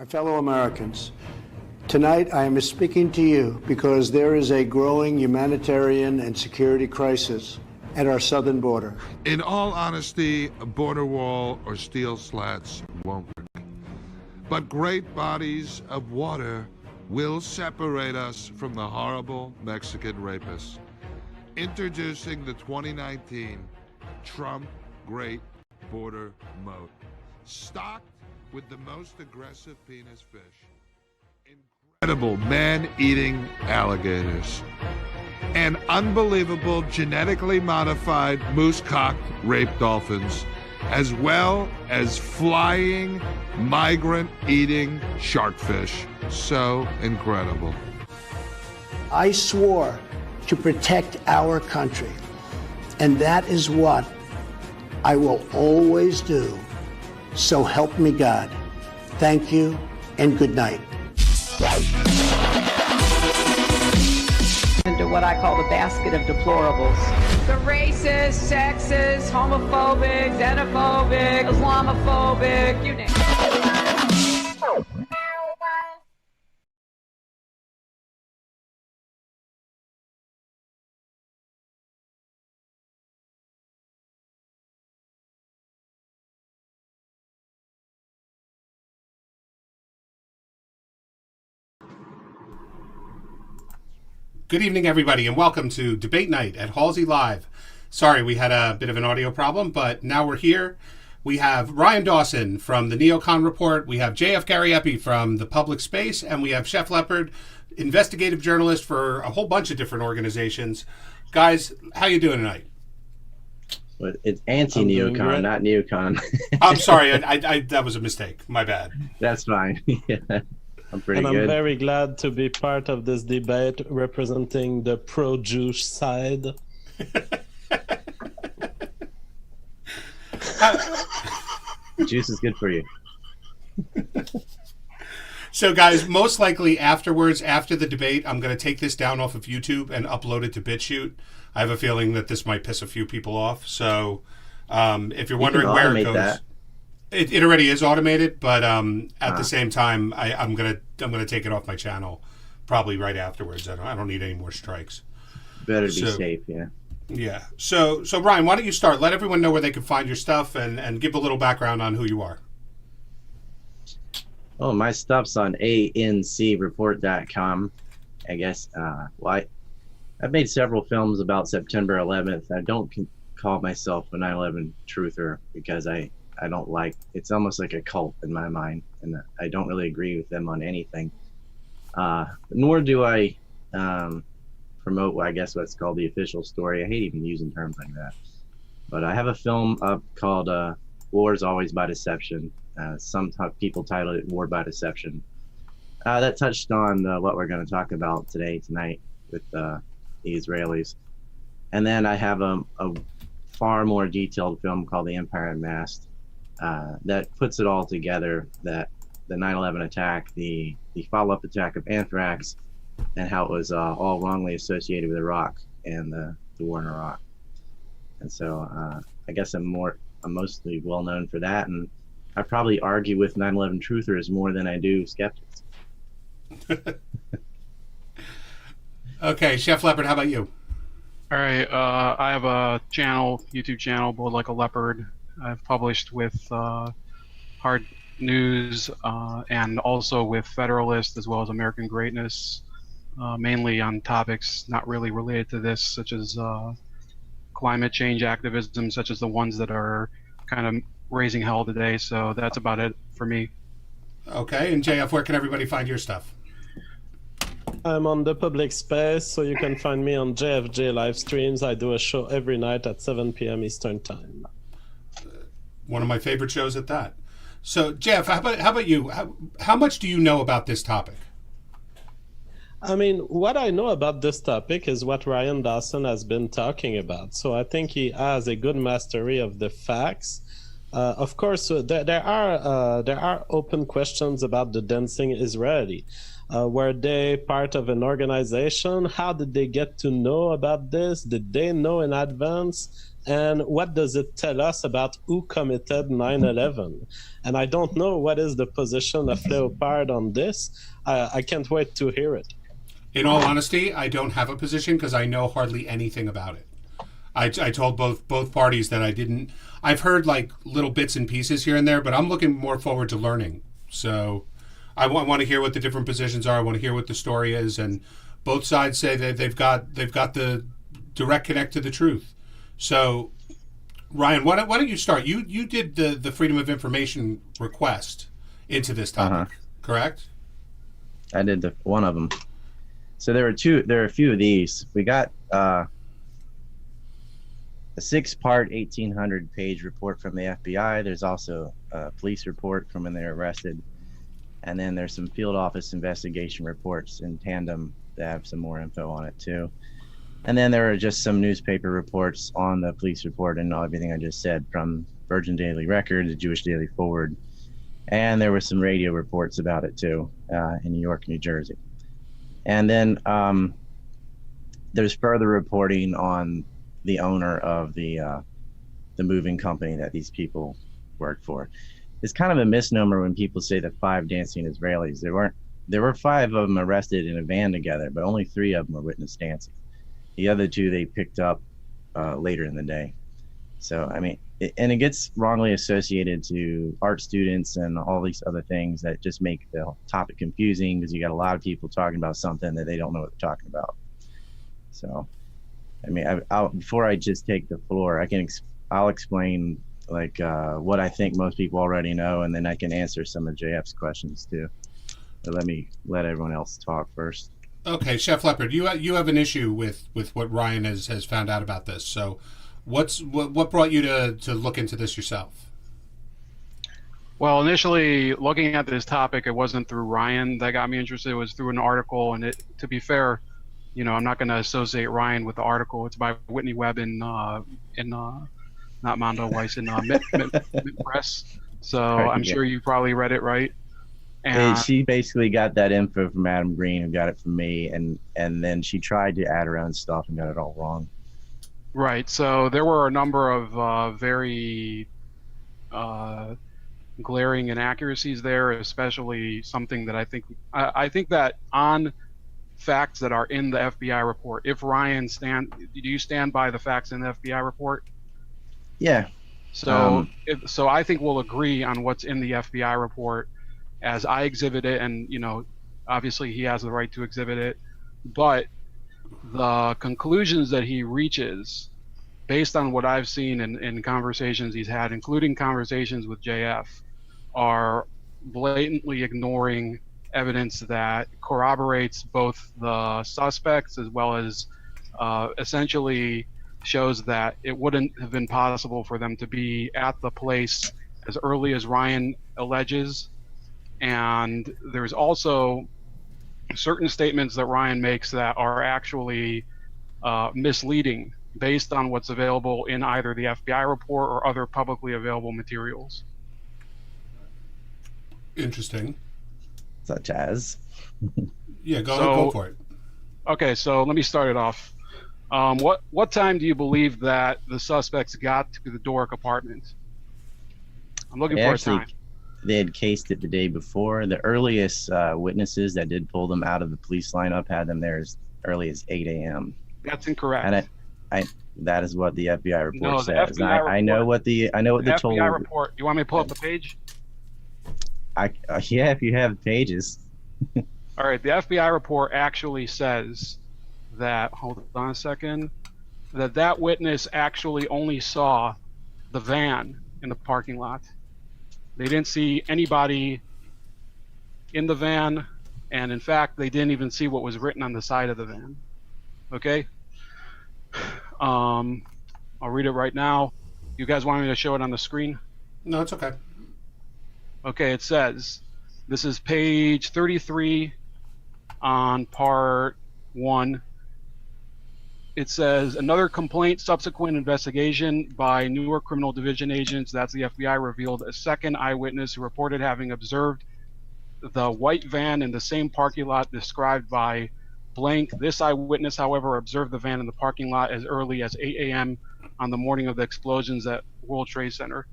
fellow Americans, tonight I am speaking to you because there is a growing humanitarian and security crisis at our southern border. In all honesty, a border wall or steel slats won't work. But great bodies of water will separate us from the horrible Mexican rapists. Introducing the 2019 Trump Great Border Moat, stocked with the most aggressive penis fish, incredible man-eating alligators, and unbelievable genetically modified moose-cocked rape dolphins, as well as flying migrant-eating sharkfish. So incredible. I swore to protect our country, and that is what I will always do. So help me God. Thank you and good night. Into what I call the basket of deplorables. The racist, sexist, homophobic, xenophobic, Islamophobic, you name it. Good evening, everybody, and welcome to Debate Night at Halsey Live. Sorry, we had a bit of an audio problem, but now we're here. We have Ryan Dawson from the Neocon Report, we have JF Gariepi from the Public Space, and we have Chef Leopard, investigative journalist for a whole bunch of different organizations. Guys, how you doing tonight? Well, it's anti-neocon, not neocon. I'm sorry, I that was a mistake. My bad. That's fine. Yeah. I'm pretty good. I'm very glad to be part of this debate representing the pro-Jewish side. Juice is good for you. So, guys, most likely afterwards, after the debate, I'm going to take this down off of YouTube and upload it to BitChute. I have a feeling that this might piss a few people off. So, if you're wondering where it goes... It already is automated, but at the same time, I'm gonna take it off my channel probably right afterwards. I don't need any more strikes. Better be safe, yeah. Yeah. So Ryan, why don't you start? Let everyone know where they can find your stuff and give a little background on who you are. Oh, my stuff's on ancreport.com. I guess. I've made several films about September 11th. I don't call myself a 9/11 truther because I don't like, it's almost like a cult in my mind, and I don't really agree with them on anything. Nor do I promote, I guess, what's called the official story. I hate even using terms like that. But I have a film up called War is Always by Deception. Some people titled it War by Deception. That touched on what we're going to talk about tonight with the Israelis. And then I have a far more detailed film called The Empire Unmasked. That puts it all together, that the 9/11 attack, the follow-up attack of anthrax, and how it was all wrongly associated with Iraq and the war in Iraq. And so I guess I'm mostly well known for that, and I probably argue with 9/11 truthers more than I do skeptics. Okay, Chef Leopard, how about you? All right, I have a YouTube channel, Bold Like a Leopard. I've published with Hard News and also with Federalist as well as American Greatness, mainly on topics not really related to this, such as climate change activism, such as the ones that are kind of raising hell today. So that's about it for me. Okay, and JF, where can everybody find your stuff? I'm on the Public Space, so you can find me on JFJ live streams. I do a show every night at 7 p.m. Eastern Time. One of my favorite shows at that. So, Jeff, how about you? How much do you know about this topic? I mean, what I know about this topic is what Ryan Dawson has been talking about. So I think he has a good mastery of the facts. Of course, there are open questions about the dancing Israeli. Were they part of an organization? How did they get to know about this? Did they know in advance? And what does it tell us about who committed 9/11? And I don't know what is the position of Leopard on this. I can't wait to hear it. In all honesty, I don't have a position because I know hardly anything about it. I told both parties that I didn't. I've heard like little bits and pieces here and there, but I'm looking more forward to learning. So I want to hear what the different positions are. I want to hear what the story is, and both sides say that they've got the direct connect to the truth. So Ryan, why don't you start? You did the Freedom of Information request into this topic, correct? I did one of them. So there are a few of these. We got a 6-part 1,800-page report from the FBI. There's also a police report from when they were arrested. And then there's some field office investigation reports in tandem that have some more info on it too. And then there are just some newspaper reports on the police report and everything I just said, from Virgin Daily Record to Jewish Daily Forward. And there were some radio reports about it too, in New York, New Jersey. And then there's further reporting on the owner of the moving company that these people worked for. It's kind of a misnomer when people say the 5 dancing Israelis. There were 5 of them arrested in a van together, but only 3 of them were witness dancing. The other 2 they picked up later in the day. So I mean, it gets wrongly associated to art students and all these other things that just make the topic confusing, because you got a lot of people talking about something that they don't know what they're talking about. So I mean, before I just take the floor, I'll explain like what I think most people already know, and then I can answer some of JF's questions too. But let everyone else talk first. Okay, Chef Leopard, you have an issue with what Ryan has found out about this. So what brought you to look into this yourself? Well, initially looking at this topic, it wasn't through Ryan that got me interested. It was through an article, and to be fair, I'm not going to associate Ryan with the article. It's by Whitney Webb in not Mondo Weiss, in Mint Press. So I'm sure you probably read it, right? And she basically got that info from Adam Green, who got it from me, and then she tried to add her own stuff and got it all wrong. Right. So there were a number of very glaring inaccuracies there, especially something that I think that on facts that are in the FBI report. If Ryan do you stand by the facts in the FBI report? Yeah. So so I think we'll agree on what's in the FBI report as I exhibit it, and obviously he has the right to exhibit it, but the conclusions that he reaches based on what I've seen in conversations he's had, including conversations with JF, are blatantly ignoring evidence that corroborates both the suspects as well as essentially shows that it wouldn't have been possible for them to be at the place as early as Ryan alleges. And there's also certain statements that Ryan makes that are actually misleading based on what's available in either the FBI report or other publicly available materials. Interesting. Such as? Yeah, go for it. Okay, so let me start it off. What time do you believe that the suspects got to the Doric apartment? I'm looking for a time. They had cased it the day before. The earliest witnesses that did pull them out of the police lineup had them there as early as 8 a.m. That's incorrect. And that is what the FBI report no, says. FBI report, I know what the FBI report. You want me to pull up the page? Yeah, if you have pages. All right, the FBI report actually says that, hold on a second, that witness actually only saw the van in the parking lot. They didn't see anybody in the van, and in fact, they didn't even see what was written on the side of the van. Okay? I'll read it right now. You guys want me to show it on the screen? No, it's okay. Okay, it says, this is page 33 on part 1. It says, another complaint, subsequent investigation by Newark Criminal Division agents, that's the FBI, revealed a second eyewitness who reported having observed the white van in the same parking lot described by blank. This eyewitness, however, observed the van in the parking lot as early as 8 a.m. on the morning of the explosions at World Trade Center.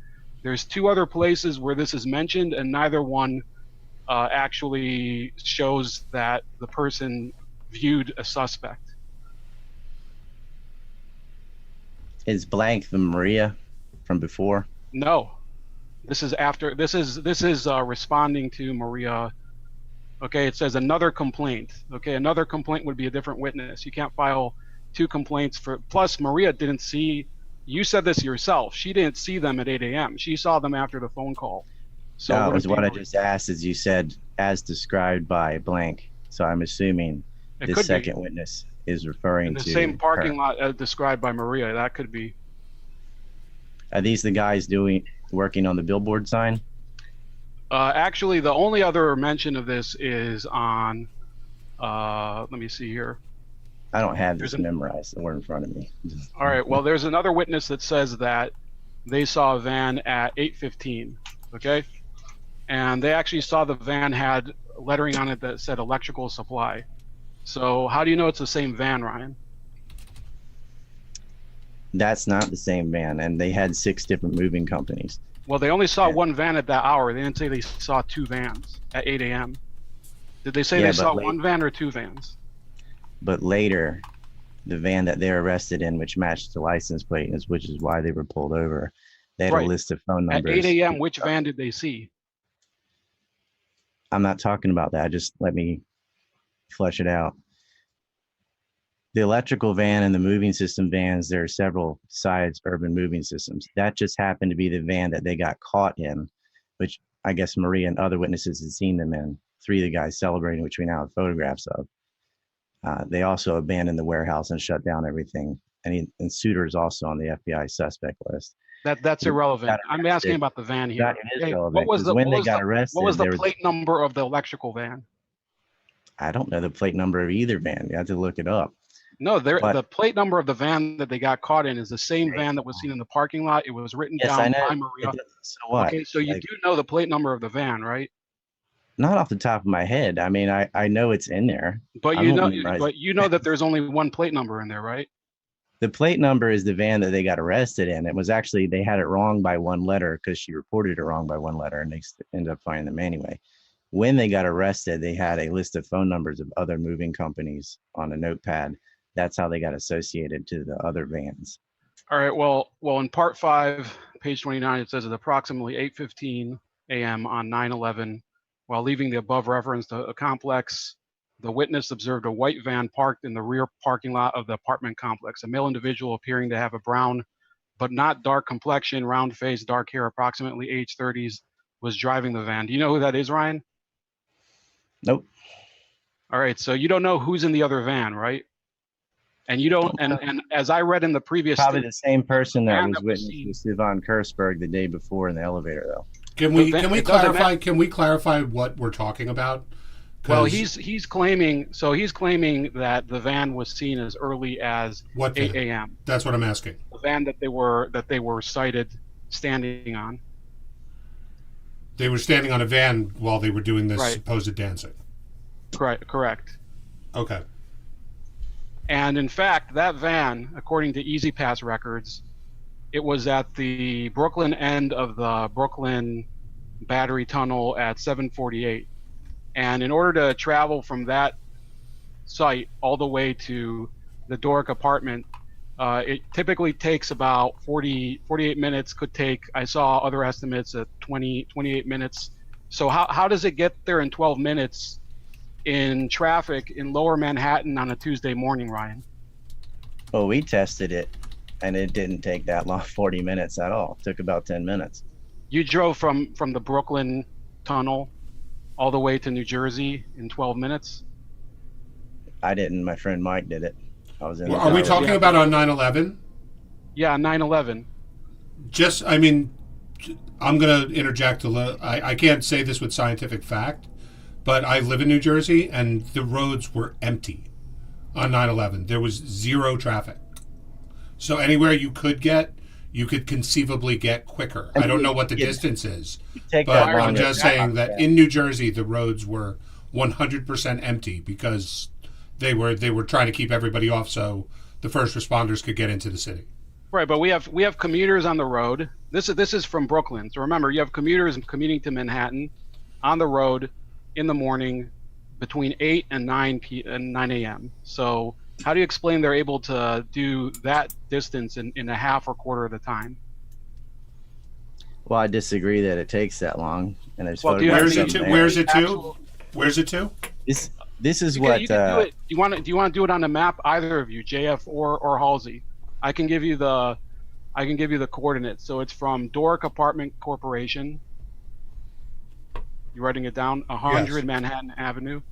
There's 2 other places where this is mentioned, and neither one actually shows that the person viewed a suspect. Is blank the Maria from before? No, this is after. This is responding to Maria. Okay, it says another complaint. Okay, another complaint would be a different witness. You can't file 2 complaints for. Plus, Maria didn't see. You said this yourself. She didn't see them at 8 a.m. She saw them after the phone call. So No, it was what I just asked. Is you said as described by blank. So I'm assuming this second witness is referring in the to same parking her. lot as described by Maria. That could be. Are these the guys working on the billboard sign? Actually, the only other mention of this is on. Let me see here. I don't have this memorized. We're in front of me. All right. Well, there's another witness that says that they saw a van at 8:15. Okay, and they actually saw the van had lettering on it that said electrical supply. So how do you know it's the same van, Ryan? That's not the same van, and they had 6 different moving companies. Well, they only saw one van at that hour. They didn't say they saw 2 vans at 8 a.m. Did they say they saw one van or 2 vans? But later, the van that they're arrested in, which matched the license plate, which is why they were pulled over, they had a list of phone numbers. At 8 a.m., which van did they see? I'm not talking about that. Just let me flesh it out. The electrical van and the moving system vans, there are several besides urban moving systems. That just happened to be the van that they got caught in, which I guess Maria and other witnesses had seen them in. 3 of the guys celebrating, which we now have photographs of. They also abandoned the warehouse and shut down everything. And Suter is also on the FBI suspect list. That's irrelevant. I'm asking about the van here. That is relevant. What was the arrested, plate number of the electrical van? I don't know the plate number of either van. You have to look it up. No, the plate number of the van that they got caught in is the same van that was seen in the parking lot. It was written down by Maria. So what? Okay, so you do know the plate number of the van, right? Not off the top of my head. I mean, I know it's in there. But you know that there's only one plate number in there, right? The plate number is the van that they got arrested in. It was actually, they had it wrong by 1 letter because she reported it wrong by 1 letter, and they ended up finding them anyway. When they got arrested, they had a list of phone numbers of other moving companies on a notepad. That's how they got associated to the other vans. All right. Well, in part 5, page 29, it says at approximately 8:15 a.m. on 9/11, while leaving the above referenced complex, the witness observed a white van parked in the rear parking lot of the apartment complex. A male individual appearing to have a brown, but not dark complexion, round face, dark hair, approximately age 30s, was driving the van. Do you know who that is, Ryan? Nope. All right. So you don't know who's in the other van, right? And you don't, and as I read in the previous, probably the same person that was witness with Yvonne Kursberg the day before in the elevator, though. Can we clarify? Can we clarify what we're talking about? Well, he's claiming that the van was seen as early as 8 a.m. That's what I'm asking. The van that they were cited standing on. They were standing on a van while they were doing this supposed dancing. Correct. Okay. And in fact, that van, according to Easy Pass records, it was at the Brooklyn end of the Brooklyn Battery Tunnel at 7:48. And in order to travel from that site all the way to the Doric apartment, it typically takes about 48 minutes. Could take, I saw other estimates at 28 minutes. So how does it get there in 12 minutes in traffic in Lower Manhattan on a Tuesday morning, Ryan? Well, we tested it, and it didn't take that long, 40 minutes at all. It took about 10 minutes. You drove from the Brooklyn Tunnel all the way to New Jersey in 12 minutes? I didn't. My friend Mike did it. I was in. Are we talking about on 9/11? Yeah, 9/11. I mean, I'm going to interject a little. I can't say this with scientific fact, but I live in New Jersey, and the roads were empty on 9/11. There was 0 traffic. So anywhere you could conceivably get quicker. I don't know what the distance is, but I'm just saying that in New Jersey, the roads were 100% empty because they were trying to keep everybody off so the first responders could get into the city. Right, but we have commuters on the road. This is from Brooklyn. So remember, you have commuters commuting to Manhattan on the road in the morning between 8 and 9 a.m. So how do you explain they're able to do that distance in a half or quarter of the time? Well, I disagree that it takes that long. And there's Well, do you have Where's any- it to? there. Where's it to? Actual- Where's it to? This is You what can do it. Do you want to do it on the map? Either of you, JF or Halsey. I can give you the coordinates. So it's from Doric Apartment Corporation. You writing it down? 100 Yes. Manhattan Avenue,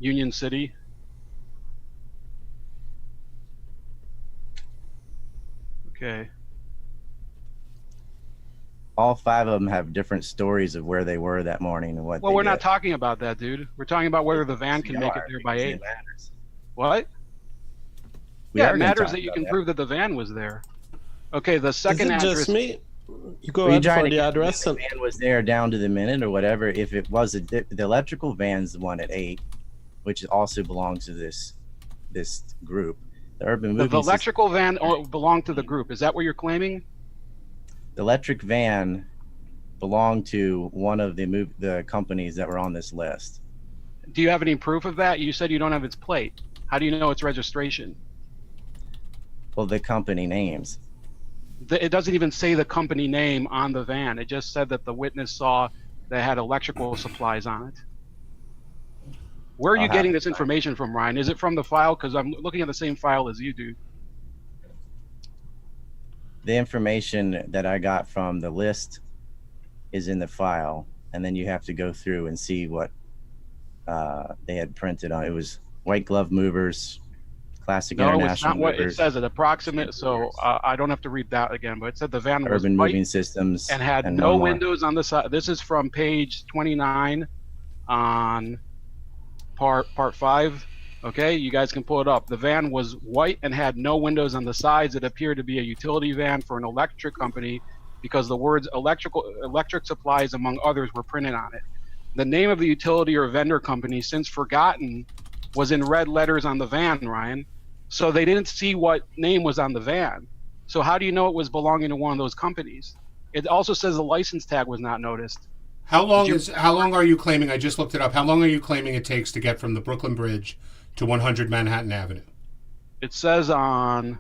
Union City. Okay. all 5 of them have different stories of where they were that morning and what. Well, they we're did. not talking about that, dude. We're talking about whether the van can We make it are, there by because 8. it matters. What? We Yeah, are it gonna matters talk that you about can that. prove that the van was there. Okay, the Is second it address. just me? You go Were you ahead trying for to the get address. the van was there down to the minute or whatever? If it was the electrical van's the one at 8, which also belongs to this group. The urban The moving system, electrical van belonged to the group. Is that what you're claiming? the electric van belonged to one of the companies that were on this list. Do you have any proof of that? You said you don't have its plate. How do you know its registration? Well, the company names. It doesn't even say the company name on the van. It just said that the witness saw that it had electrical supplies on it. Where are you I'll getting have this information from, Ryan? Is it from the file? Because I'm looking at the same file as you do. The information that I got from the list is in the file, and then you have to go through and see what they had printed on. It was White Glove Movers, Classic No, it's International not what it Movers, says. It approximate. So I don't have to read that again. But it said the van was Urban white Moving Systems, and had and no one more. windows on the side. This is from page 29 on part 5. Okay, you guys can pull it up. The van was white and had no windows on the sides. It appeared to be a utility van for an electric company because the words electric supplies, among others, were printed on it. The name of the utility or vendor company, since forgotten, was in red letters on the van, Ryan. So they didn't see what name was on the van. So how do you know it was belonging to one of those companies? It also says the license tag was not noticed. How long are you claiming? I just looked it up. How long are you claiming it takes to get from the Brooklyn Bridge to 100 Manhattan Avenue? It says on,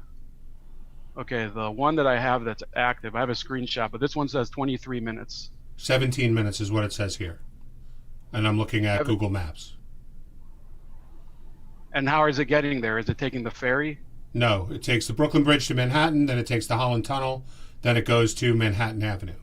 okay, the one that I have that's active, I have a screenshot, but this one says 23 minutes. 17 minutes is what it says here. And I'm looking at Google Maps. And how is it getting there? Is it taking the ferry? No, it takes the Brooklyn Bridge to Manhattan, then it takes the Holland Tunnel, then it goes to Manhattan Avenue.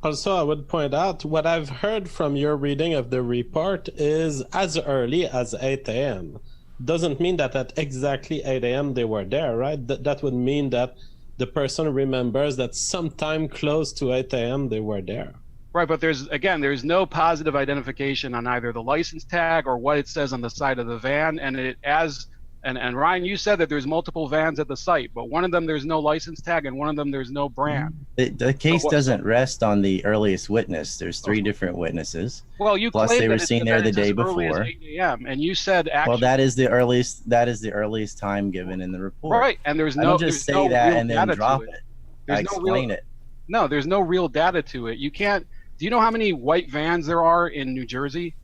Also, I would point out what I've heard from your reading of the report is as early as 8 a.m. Doesn't mean that at exactly 8 a.m. they were there, right? That would mean that the person remembers that sometime close to 8 a.m. they were there. Right, but there's no positive identification on either the license tag or what it says on the side of the van. And Ryan, you said that there's multiple vans at the site, but one of them there's no license tag and one of them there's no brand. The case doesn't rest on the earliest witness. There's 3 different witnesses. Well, you Plus claimed they were that it's- seen there that the it's day as early as before. 8 a.m. And you said actually. Well, that is the earliest time given in the report. Right, and there's I no. don't there's just say no that real and then data to drop it. it. There's I no explain real, it. No, there's no real data to it. You can't. Do you know how many white vans there are in New Jersey?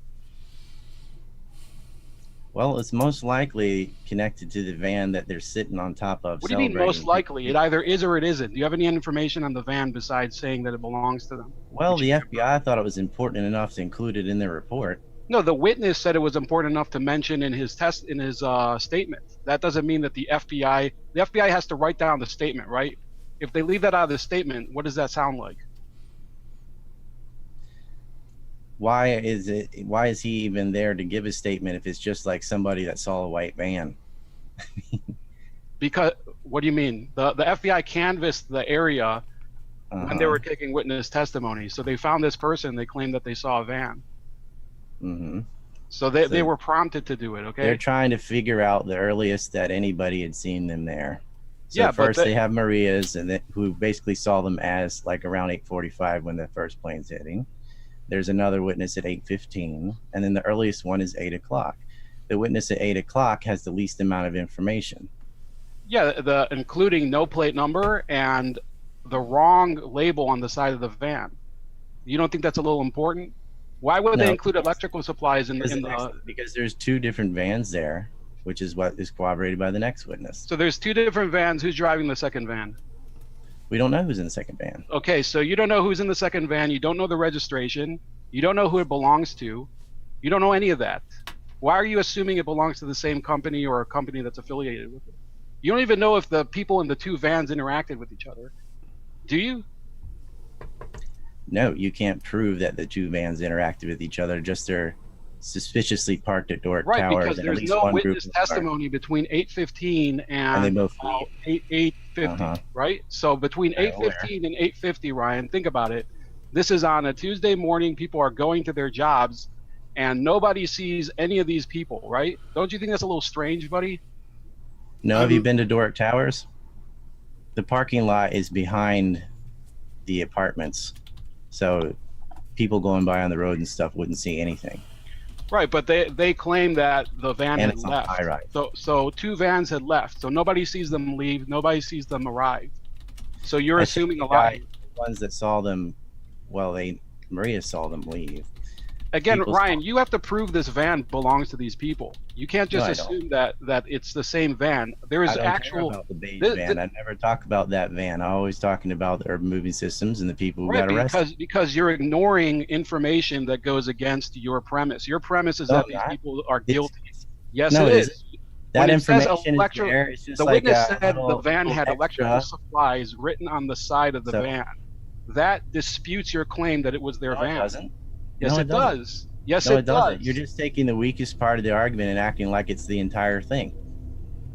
Well, it's most likely connected to the van that they're sitting on top of. What do you mean most celebrating. likely? It either is or it isn't. Do you have any information on the van besides saying that it belongs to them? Well, the FBI thought it was important enough to include it in their report. No, the witness said it was important enough to mention in his statement. That doesn't mean that the FBI has to write down the statement, right? If they leave that out of the statement, what does that sound like? Why is he even there to give a statement if it's just like somebody that saw a white van? Because what do you mean? The FBI canvassed the area when they were taking witness testimony. So they found this person. They claimed that they saw a van. Mm-hmm. So they were prompted to do it. Okay. They're trying to figure out the earliest that anybody had seen them there. So Yeah, but first they have Maria's, who basically saw them as like around 8:45 when the first plane's hitting. There's another witness at 8:15, and then the earliest one is 8 o'clock. the witness at 8 o'clock has the least amount of information. Yeah, including no plate number and the wrong label on the side of the van. You don't think that's a little important? Why would they include electrical supplies in the? Because there's 2 different vans there, which is what is corroborated by the next witness. So there's 2 different vans. Who's driving the second van? We don't know who's in the second van. Okay, so you don't know who's in the second van. You don't know the registration. You don't know who it belongs to. You don't know any of that. Why are you assuming it belongs to the same company or a company that's affiliated with it? You don't even know if the people in the 2 vans interacted with each other. Do you? No, you can't prove that the 2 vans interacted with each other. Just they're suspiciously parked at Doric Right, Towers. because and there's at least no one witness group testimony between 8:15 and they both 8:50, right? So between 8:15 and 8:50, Ryan, think about it. This is on a Tuesday morning. People are going to their jobs, and nobody sees any of these people, right? Don't you think that's a little strange, buddy? No, have you been to Doric Towers? The parking lot is behind the apartments, so people going by on the road and stuff wouldn't see anything. Right, but they claim that the van And had it's on left. high rise. So 2 vans had left. So nobody sees them leave. Nobody sees them arrive. So you're assuming a lot. The ones that saw them, well, Maria saw them leave. Again, People Ryan, you have to prove this van belongs to these people. You can't just assume that it's the same van. There is I don't actual. care about the beige van. I never talk about that van. I'm always talking about the urban moving systems and the people who got arrested. Because you're ignoring information that goes against your premise. Your premise is that these people are guilty. Yes, no, it is. That When information is there. It's just the like witness a said the little van had extra. electrical supplies written on the side of the van. That disputes your claim that it was their van. It doesn't. Yes, No, it does. Yes, no, it does. doesn't. You're just taking the weakest part of the argument and acting like it's the entire thing.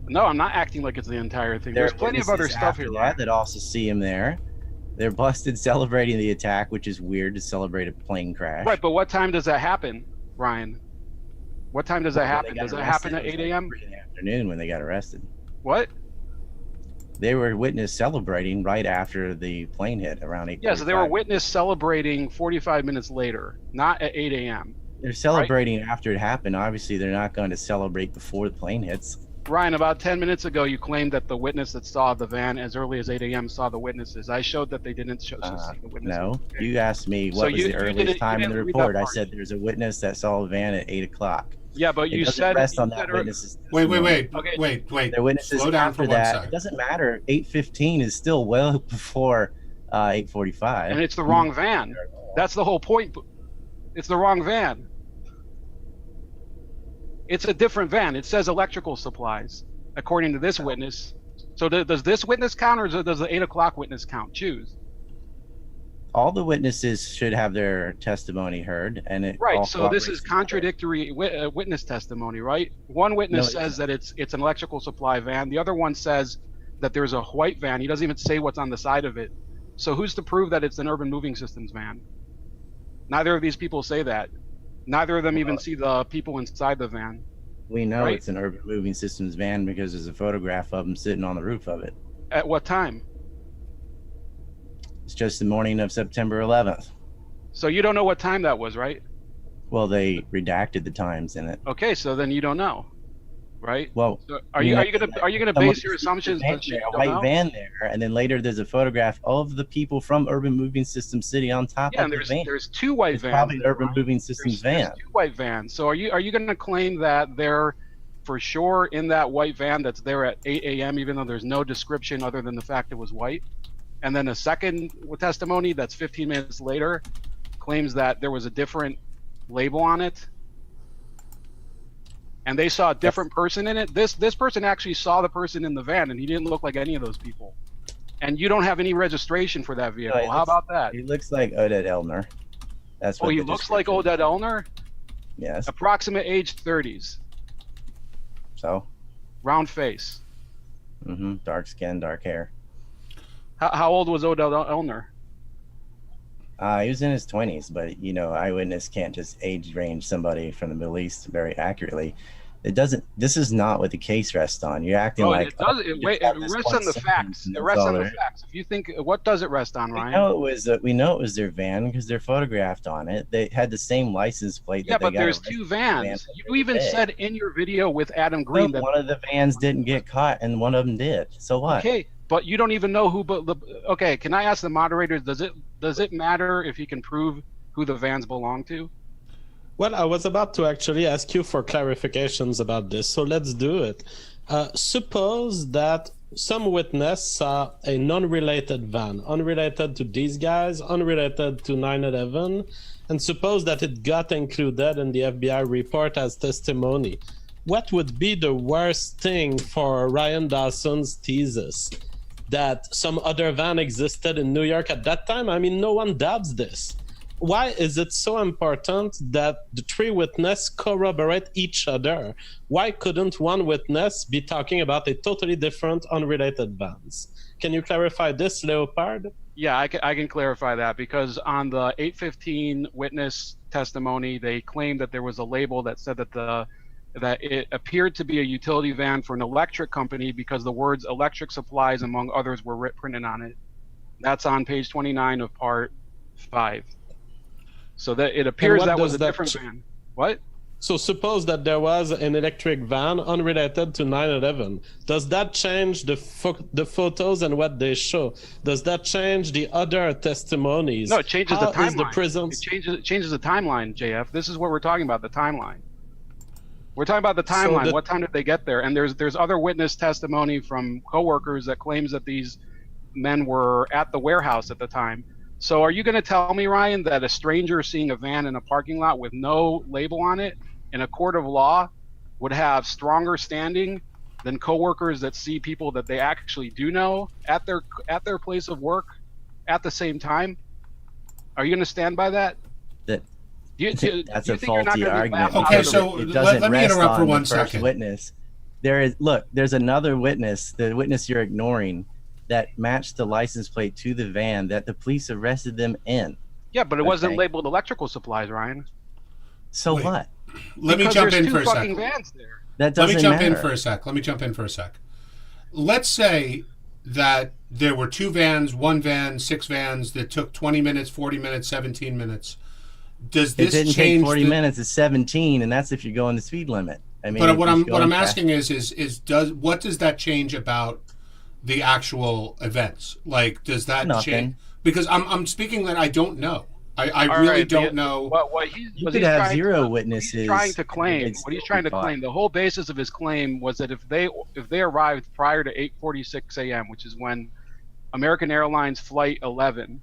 No, I'm not acting like it's the entire thing. There's plenty of other stuff here. That also see him there. They're busted celebrating the attack, which is weird to celebrate a plane crash. Right, but what time does that happen, Ryan? What time does that happen? Does that happen at 8 a.m.? In the afternoon when they got arrested. What? They were witness celebrating right after the plane hit around 8. Yeah, so they were witness celebrating 45 minutes later, not at 8 a.m. They're celebrating after it happened. Obviously, they're not going to celebrate before the plane hits. Ryan, about 10 minutes ago, you claimed that the witness that saw the van as early as 8 a.m. saw the witnesses. I showed that they didn't see the witnesses. No, you asked me what was the earliest time in the report. I said there's a witness that saw a van at 8 o'clock. Yeah, but you said rest on that witness's Wait. Okay. Wait. The witnesses Slow down after for 1 that. second. It doesn't matter. 8:15 is still well before 8:45. And it's the wrong van. That's the whole point. It's the wrong van. It's a different van. It says electrical supplies, according to this witness. So does this witness count, or does the 8 o'clock witness count? Choose. All the witnesses should have their testimony heard, and it Right. all So this corroborates is each other. contradictory witness testimony, right? One witness says that it's an electrical supply van. The other one says that there's a white van. He doesn't even say what's on the side of it. So who's to prove that it's an urban moving systems van? Neither of these people say that. Neither of them even see the people inside the van. We know right? it's an urban moving systems van because there's a photograph of them sitting on the roof of it. At what time? It's just the morning of September 11th. So you don't know what time that was, right? Well, they redacted the times in it. Okay, so then you don't know, right? Well, So are you gonna base your assumptions on shit you a don't white know? van there, and then later there's a photograph of the people from Urban Moving Systems City on top Yeah, of and the van. there's 2 white It's vans. probably an there, Urban right? Moving Systems There's van. 2 white vans. So are you going to claim that they're for sure in that white van that's there at 8 a.m. even though there's no description other than the fact it was white? And then a second testimony that's 15 minutes later claims that there was a different label on it, and they saw a different person in it. This person actually saw the person in the van, and he didn't look like any of those people. And you don't have any registration for that vehicle. No, How about that? He looks like Odette Elner. That's what Oh, he the looks like description- Odette Elner. Yes. Approximate age 30s, So, round face. dark skin, dark hair. How old was Odette Elner? He was in his 20s, but eyewitness can't just age range somebody from the Middle East very accurately. It doesn't. This is not what the case rests on. You're acting like it does. It rests on the facts. It rests on the facts. If you think, what does it rest on, Ryan? We know it was their van because they're photographed on it. They had the same license plate. Yeah, but there's two vans. You even said in your video with Adam Green that one of the vans didn't get caught and one of them did. So what? Okay, but you don't even know who. Okay, can I ask the moderators? Does it matter if you can prove who the vans belong to? Well, I was about to actually ask you for clarifications about this, so let's do it. Suppose that some witness saw a non-related van, unrelated to these guys, unrelated to 9/11, and suppose that it got included in the FBI report as testimony. What would be the worst thing for Ryan Dawson's thesis? That some other van existed in New York at that time? I mean, no one doubts this. Why is it so important that the three witnesses corroborate each other? Why couldn't one witness be talking about a totally different, unrelated vans? Can you clarify this, Leopard? Yeah, I can clarify that, because on the 815 witness testimony, they claimed that there was a label that said that it appeared to be a utility van for an electric company because the words electric supplies, among others, were printed on it. That's on page 29 of part 5. So that it appears that was a different van. What? So suppose that there was an electric van unrelated to 9/11. Does that change the photos and what they show? Does that change the other testimonies? No, it changes the timeline. It changes the timeline, JF. This is what we're talking about, the timeline. We're talking about the timeline. What time did they get there? And there's other witness testimony from coworkers that claims that these men were at the warehouse at the time. So are you going to tell me, Ryan, that a stranger seeing a van in a parking lot with no label on it in a court of law would have stronger standing than coworkers that see people that they actually do know at their place of work at the same time? Are you going to stand by that? That's a faulty argument. Okay, so let me interrupt for 1 second. Witness. There's another witness, the witness you're ignoring, that matched the license plate to the van that the police arrested them in. Yeah, but it wasn't labeled electrical supplies, Ryan. So what? Let me jump in for a second. Vans there. That doesn't matter. Let me jump in for a sec. Let's say that there were 2 vans, 1 van, 6 vans that took 20 minutes, 40 minutes, 17 minutes. Does this change? It didn't change take 40 minutes. It's 17, and that's if you're going the speed limit. I mean, but what I'm asking is what does that change about the actual events? Like, does that change? Because I'm speaking that I don't know. I really don't know. You could have 0 witnesses. What he's trying to claim, the whole basis of his claim was that if they arrived prior to 8:46 a.m., which is when American Airlines Flight 11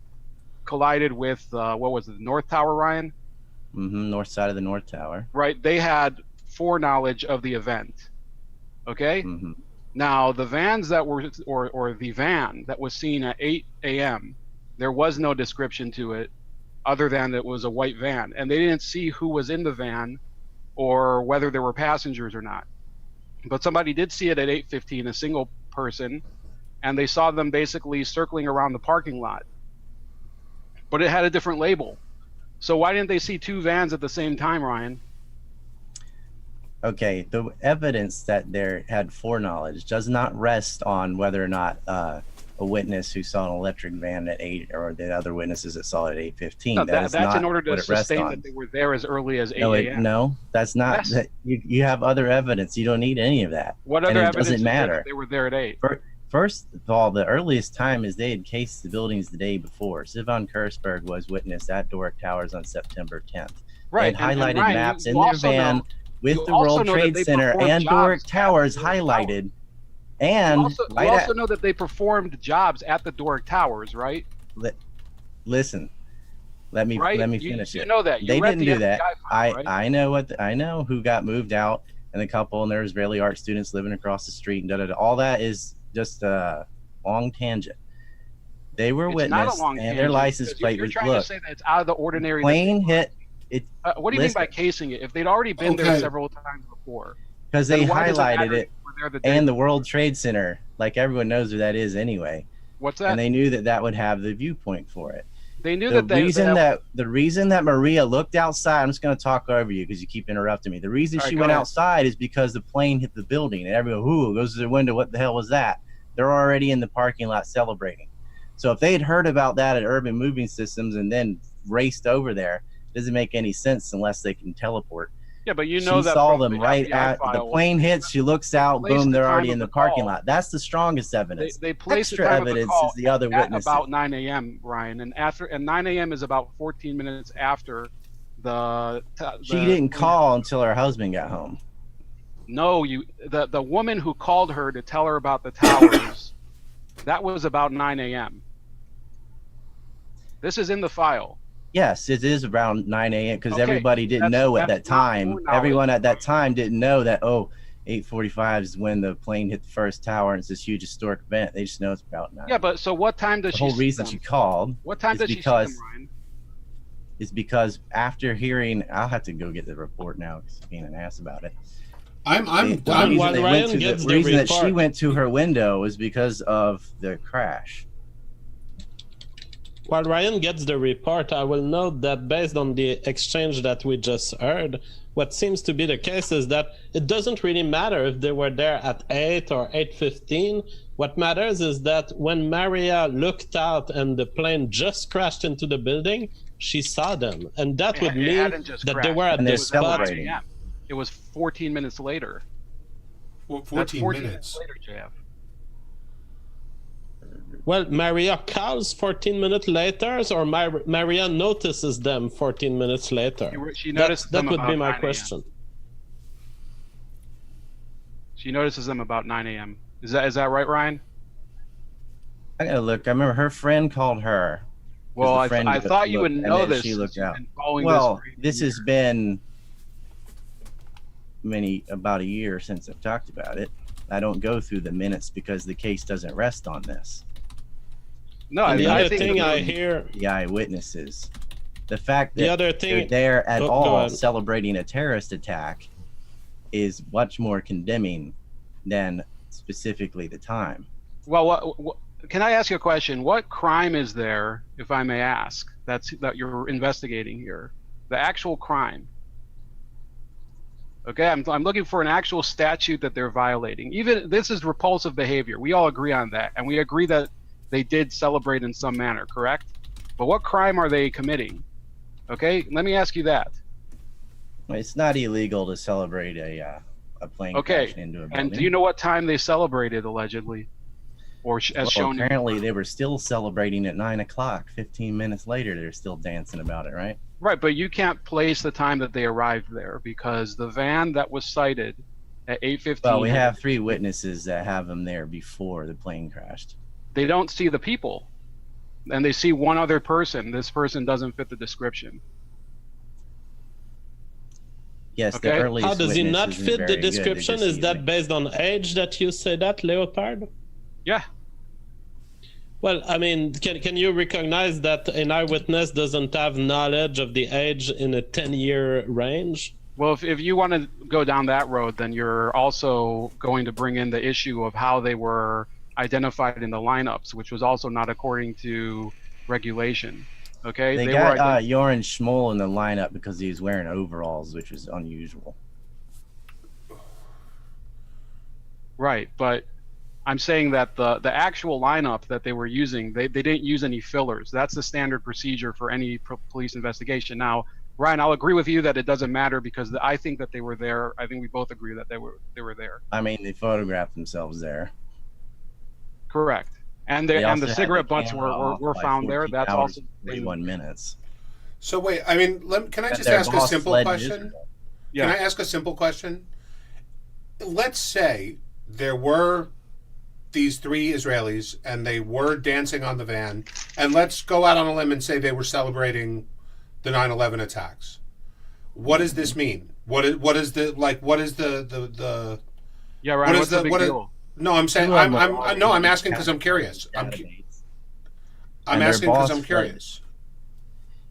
collided with what was it, the North Tower, Ryan? Mm-hmm, north side of the North Tower. Right. They had foreknowledge of the event. Okay. Mm-hmm. Now, the vans that were, or the van that was seen at 8 a.m., there was no description to it other than it was a white van. And they didn't see who was in the van or whether there were passengers or not. But somebody did see it at 8:15, a single person, and they saw them basically circling around the parking lot. But it had a different label. So why didn't they see 2 vans at the same time, Ryan? Okay, the evidence that there had foreknowledge does not rest on whether or not a witness who saw an electric van at 8 or the other witnesses that saw it at 8:15. No, that's in order to sustain that they were there as early as 8 a.m. No, that's not. Yes. You have other evidence. You don't need any of that. What other evidence doesn't matter? That they were there at 8? First of all, the earliest time is they had cased the buildings the day before. Sivan Kursberg was witness at Doric Towers on September 10th. Right. They had highlighted maps in their van with the World Trade Center and Doric Towers highlighted. And you also know that they performed jobs at the Doric Towers, right? Listen, let me finish it. You know that. They didn't do that. I know who got moved out, and a couple, and there was Israeli art students living across the street, and all that is just a long tangent. They were witness, and their license plate was trying to say that it's out of the ordinary. Plane hit. What do you mean by casing it? If they'd already been there several times before. Because they highlighted it, and the World Trade Center, like everyone knows where that is anyway. What's that? And they knew that would have the viewpoint for it. They knew The that they. reason that Maria looked outside, I'm just going to talk over you because you keep interrupting me. The reason All right, she go went ahead. outside is because the plane hit the building, and everyone goes to their window. What the hell was that? They're already in the parking lot celebrating. So if they had heard about that at Urban Moving Systems and then raced over there, it doesn't make any sense unless they can teleport. Yeah, but you She know that saw from them the right FBI at the files, plane hits. She looks out, placed boom, the they're time already of in the the parking call. lot. That's the strongest evidence. They placed Extra the time evidence of the call is the other at witnesses. about 9 a.m., Ryan, and 9 a.m. is about 14 minutes after She didn't call until her husband got home. No, the woman who called her to tell her about the towers, that was about 9 a.m. This is in the file. Yes, it is around 9 a.m. because Okay, everybody didn't know at that that's not time. more knowledge. Everyone at that time didn't know that, 8:45 is when the plane hit the first tower and it's this huge historic event. They just know it's about 9. Yeah, but so what time does the she whole see reason them? she called What time is does she see because them, Ryan? is because after hearing, I'll have to go get the report now because being an ass about it. I'm While Ryan gets the reason that she report- went to her window is because of the crash. While Ryan gets the report, I will note that based on the exchange that we just heard, what seems to be the case is that it doesn't really matter if they were there at 8 or 8:15. What matters is that when Maria looked out and the plane just crashed into the building, she saw them. And that would It mean hadn't just that they crashed. were at And the they're spot. celebrating. It was 14 minutes later. Well, That's 14 minutes. later, JF. Well, Maria calls 14 minutes later, or Maria notices them 14 minutes later. She noticed that them would be about my 9 a.m. question. She notices them about 9 a.m. Is that right, Ryan? I gotta look. I remember her friend called her. Well, the friend I thought you would looked, and know then this. she looked since you've out. been following Well, this this has been about a year since I've talked about it. I don't go through the minutes because the case doesn't rest on this. No, And the I other think thing I hear, The eyewitnesses, the fact the that other they're thing, there at Go all ahead. celebrating a terrorist attack is much more condemning than specifically the time. Well, what, can I ask you a question? What crime is there, if I may ask, that you're investigating here? The actual crime. Okay, I'm looking for an actual statute that they're violating. Even this is repulsive behavior. We all agree on that, and we agree that they did celebrate in some manner, correct? But what crime are they committing? Okay, let me ask you that. It's not illegal to celebrate a plane Okay, crashing into a building. and do you know what time they celebrated allegedly, or as shown? Apparently, they were still celebrating at 9 o'clock. 15 minutes later, they're still dancing about it, right? Right, but you can't place the time that they arrived there because the van that was cited at 8:15. Well, we have 3 witnesses that have them there before the plane crashed. They don't see the people, and they see one other person. This person doesn't fit the description. Yes, Okay. the earliest how does he witness not isn't fit very the good. They description? just Is see that them. based on age that you say that, Leopard? Yeah. Well, I mean, can you recognize that an eyewitness doesn't have knowledge of the age in a 10-year range? Well, if you want to go down that road, then you're also going to bring in the issue of how they were identified in the lineups, which was also not according to regulation. Okay, They were got ident- Joran Schmoll in the lineup because he was wearing overalls, which was unusual. right, but I'm saying that the actual lineup that they were using, they didn't use any fillers. That's the standard procedure for any police investigation. Now, Ryan, I'll agree with you that it doesn't matter because I think that they were there. I think we both agree that they were there. I mean, they photographed themselves there. Correct. And They the also had cigarette the butts camera off were by found there. 14 That's hours also and 41 minutes. So wait, I mean, can I And just their ask a boss simple fled to question? Israel. Yeah. Can I ask a simple question? Let's say there were these 3 Israelis and they were dancing on the van, and let's go out on a limb and say they were celebrating the 9/11 attacks. What does this mean? What is the Yeah, what Ryan, is what's the the big what is, deal? no, I'm saying Two of them are I'm all asking because I'm curious. I'm candidates. asking And their because boss I'm fled. curious.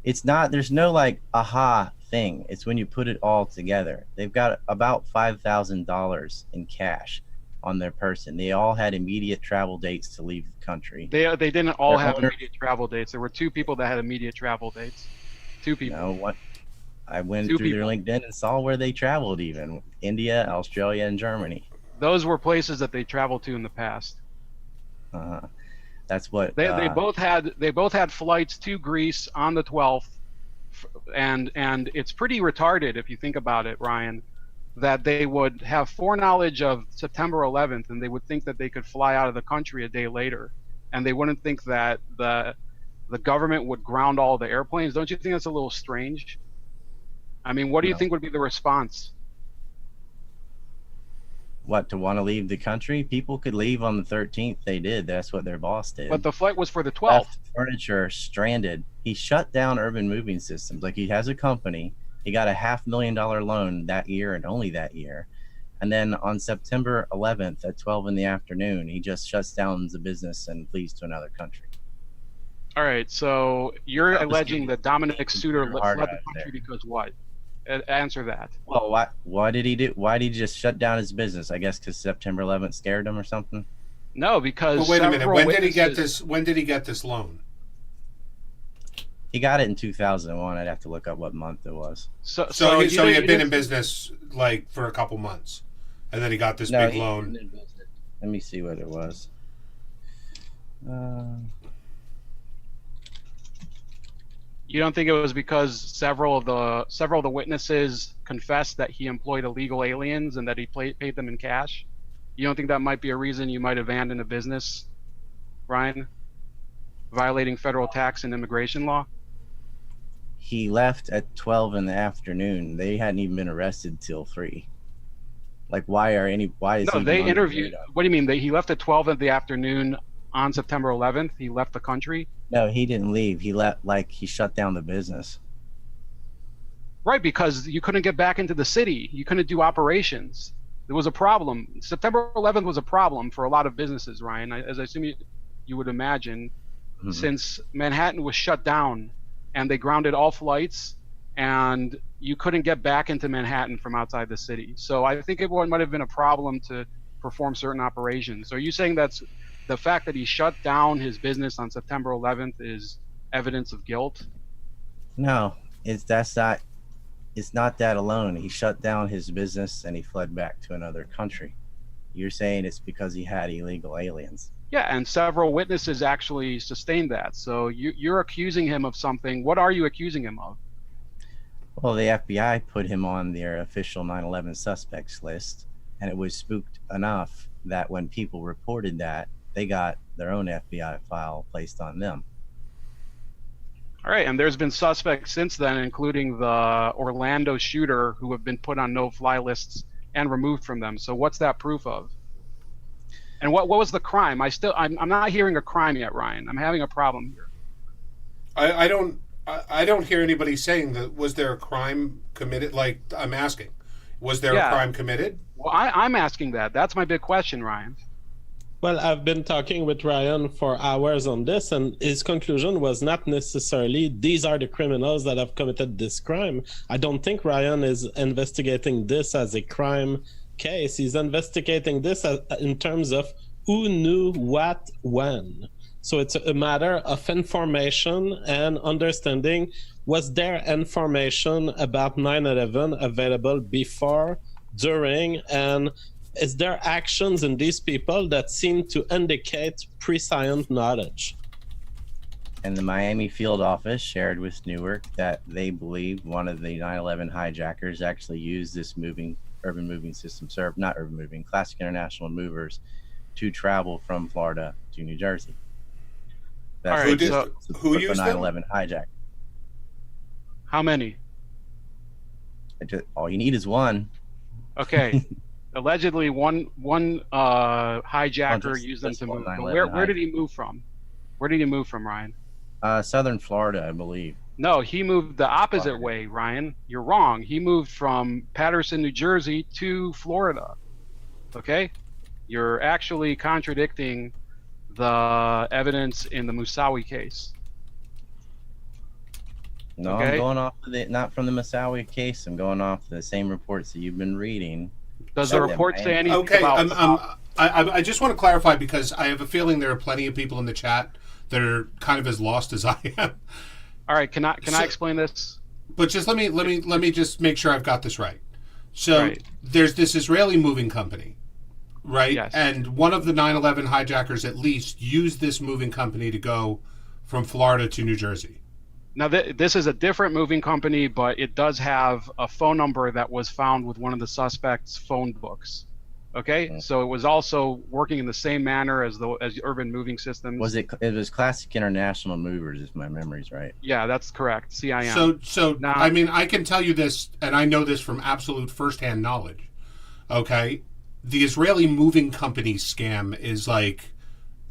It's not, there's no like aha thing. It's when you put it all together. They've got about $5,000 in cash. on their person. They all had immediate travel dates to leave the country. They didn't all Their have owner- immediate travel dates. There were 2 people that had immediate travel dates. 2 people. You know what? I went 2 through people. their LinkedIn and saw where they traveled. Even India, Australia, and Germany. Those were places that they traveled to in the past. That's what They both had flights to Greece on the 12th, and it's pretty retarded if you think about it, Ryan, that they would have foreknowledge of September 11th and they would think that they could fly out of the country a day later, and they wouldn't think that the government would ground all the airplanes. Don't you think that's a little strange? I mean, what do you No. think would be the response? What, to want to leave the country? People could leave on the 13th. They did. That's what their boss did. But the flight was for the 12th. Left furniture stranded. He shut down Urban Moving Systems. Like, he has a company. He got a $500,000 loan that year and only that year. And then on September 11th at 12 in the afternoon, he just shuts down the business and flees to another country. All right, so you're That was alleging good. that Dominic Suter fled Hard the out country there. because what? Answer that. Well, why did he do? Why did he just shut down his business? I guess because September 11th scared him or something. No, because But wait a minute. several When did he get witnesses- this? When did he get this loan? He got it in 2001. I'd have to look up what month it was. So So you he had didn't- been in business like for a couple months, and then he got this big he loan. didn't invest it. Let me see what it was. You don't think it was because several of the witnesses confessed that he employed illegal aliens and that he paid them in cash? You don't think that might be a reason you might abandon a business, Ryan? Violating federal tax and immigration law? He left at 12 in the afternoon. They hadn't even been arrested till 3. Like, why is No, he they on the interviewed. radar? What do you mean? He left at 12 in the afternoon on September 11th? He left the country? No, he didn't leave. He left, like, he shut down the business. Right, because you couldn't get back into the city. You couldn't do operations. There was a problem. September 11th was a problem for a lot of businesses, Ryan, as I assume you would imagine, since Manhattan was shut down and they grounded all flights and you couldn't get back into Manhattan from outside the city. So I think it might have been a problem to perform certain operations. So are you saying that's the fact that he shut down his business on September 11th is evidence of guilt? No, it's not that alone. He shut down his business and he fled back to another country. You're saying it's because he had illegal aliens. Yeah, and several witnesses actually sustained that. So you're accusing him of something. What are you accusing him of? Well, the FBI put him on their official 9/11 suspects list, and it was spooked enough that when people reported that, they got their own FBI file placed on them. All right, and there's been suspects since then, including the Orlando shooter, who have been put on no-fly lists and removed from them. So what's that proof of? And what was the crime? I'm not hearing a crime yet, Ryan. I'm having a problem here. I don't hear anybody saying that. Was there a crime committed? Like, I'm asking, was there a crime committed? Well, I'm asking that. That's my big question, Ryan. Well, I've been talking with Ryan for hours on this, and his conclusion was not necessarily these are the criminals that have committed this crime. I don't think Ryan is investigating this as a crime case. He's investigating this in terms of who knew what when. So it's a matter of information and understanding. Was there information about 9/11 available before, during, and is there actions in these people that seem to indicate prescient knowledge? And the Miami field office shared with Newark that they believe one of the 9/11 hijackers actually used this urban moving system, Classic International Movers, to travel from Florida to New Jersey. That's All right, who used them? 9/11 hijack. How many? All you need is one. Okay. Allegedly, one hijacker Just- used them that's to one move. 9/11 Where did he move from? Where did he move from, Ryan? Southern Florida, I believe. No, he moved the opposite Florida. way, Ryan. You're wrong. He moved from Patterson, New Jersey to Florida. Okay? You're actually contradicting the evidence in the Moussaoui case. No, Okay. I'm going off not from the Moussaoui case. I'm going off the same reports that you've been reading Does the report say anything Okay, about? I just want to clarify because I have a feeling there are plenty of people in the chat that are kind of as lost as I am. All right, can I explain this? But just let me just make sure I've got this right. So Right. there's this Israeli moving company, right? Yes. And one of the 9/11 hijackers at least used this moving company to go from Florida to New Jersey. Now, this is a different moving company, but it does have a phone number that was found with one of the suspects' phone books. Okay, so it was also working in the same manner as Urban Moving Systems. Was it? It was Classic International Movers, if my memory's right. Yeah, that's correct. CIM. So Now- I mean, I can tell you this, and I know this from absolute firsthand knowledge. Okay, the Israeli moving company scam is like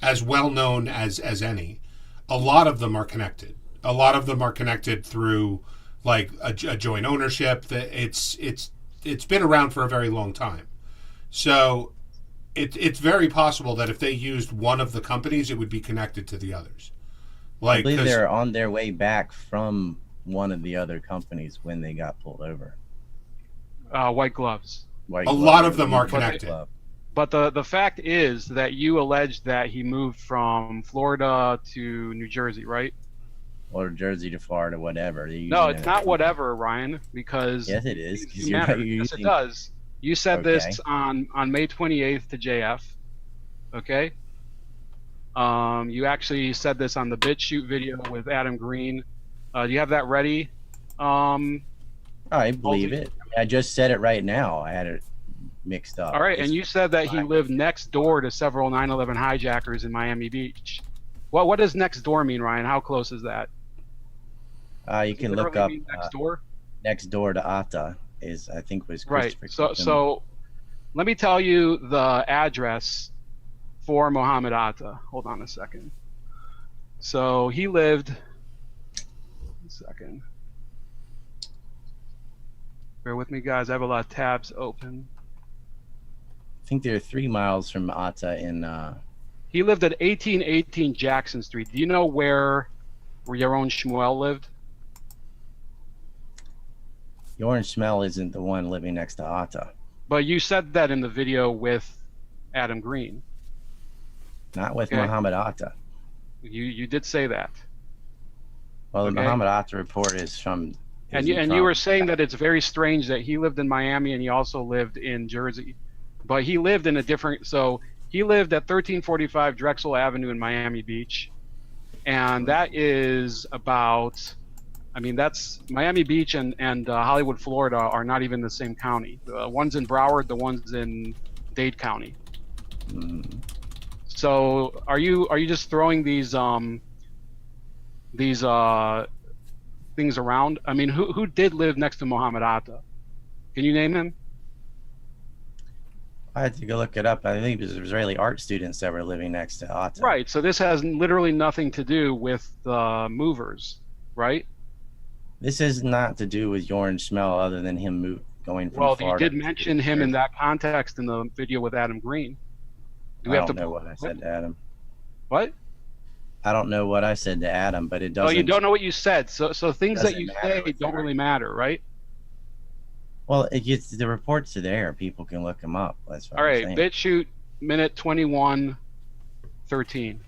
as well known as any. A lot of them are connected. A lot of them are connected through like a joint ownership. That it's been around for a very long time. So it's very possible that if they used one of the companies, it would be connected to the others. I Like, believe 'cause- they're on their way back from one of the other companies when they got pulled over. White gloves. A lot of them are connected. But the fact is that you alleged that he moved from Florida to New Jersey, right? Or Jersey to Florida, whatever. No, it's not whatever, Ryan, because Yes, it is. 'Cause you matter. Yes, it using- does. You said Okay. this on May 28th to JF. Okay. You actually said this on the BitChute video with Adam Green. Do you have that ready? I believe it. I just said it right now. I had it mixed up. All right, and you said that he lived next door to several 9/11 hijackers in Miami Beach. Well, what does next door mean, Ryan? How close is that? You can look Literally up mean next door. next door to Atta is, I think, was Right. Christopher. So let me tell you the address for Mohammed Atta. Hold on a second. So he lived. 1 second. Bear with me, guys. I have a lot of tabs open. I think they're 3 miles from Atta in. He lived at 1818 Jackson Street. Do you know where Yaron Shmuel lived? Yoren Schmel isn't the one living next to Atta. But you said that in the video with Adam Green. Not with Okay. Mohammed Atta. You did say that. Well, the Okay. Mohammed Atta report is from. And you were saying that it's very strange that he lived in Miami and he also lived in Jersey, but he lived in a different. So he lived at 1345 Drexel Avenue in Miami Beach, and that is about. I mean, that's Miami Beach and Hollywood, Florida, are not even the same county. The one's in Broward, the one's in Dade County. So are you just throwing these things around? I mean, who did live next to Mohammed Atta? Can you name him? I had to go look it up. I think it was Israeli art students that were living next to Atta. Right. So this has literally nothing to do with the movers, right? This has not to do with Yoren Schmel other than him going from Well, you Florida. did mention him in that context in the video with Adam Green. Do we I have don't to know what I said to Adam. What? I don't know what I said to Adam, but it Oh, doesn't. you don't know what you said. So things that Doesn't you matter say what's don't there. really matter, right? Well, it gets the reports are there. People can look them up. That's what All I'm right. saying. BitChute minute 21:13.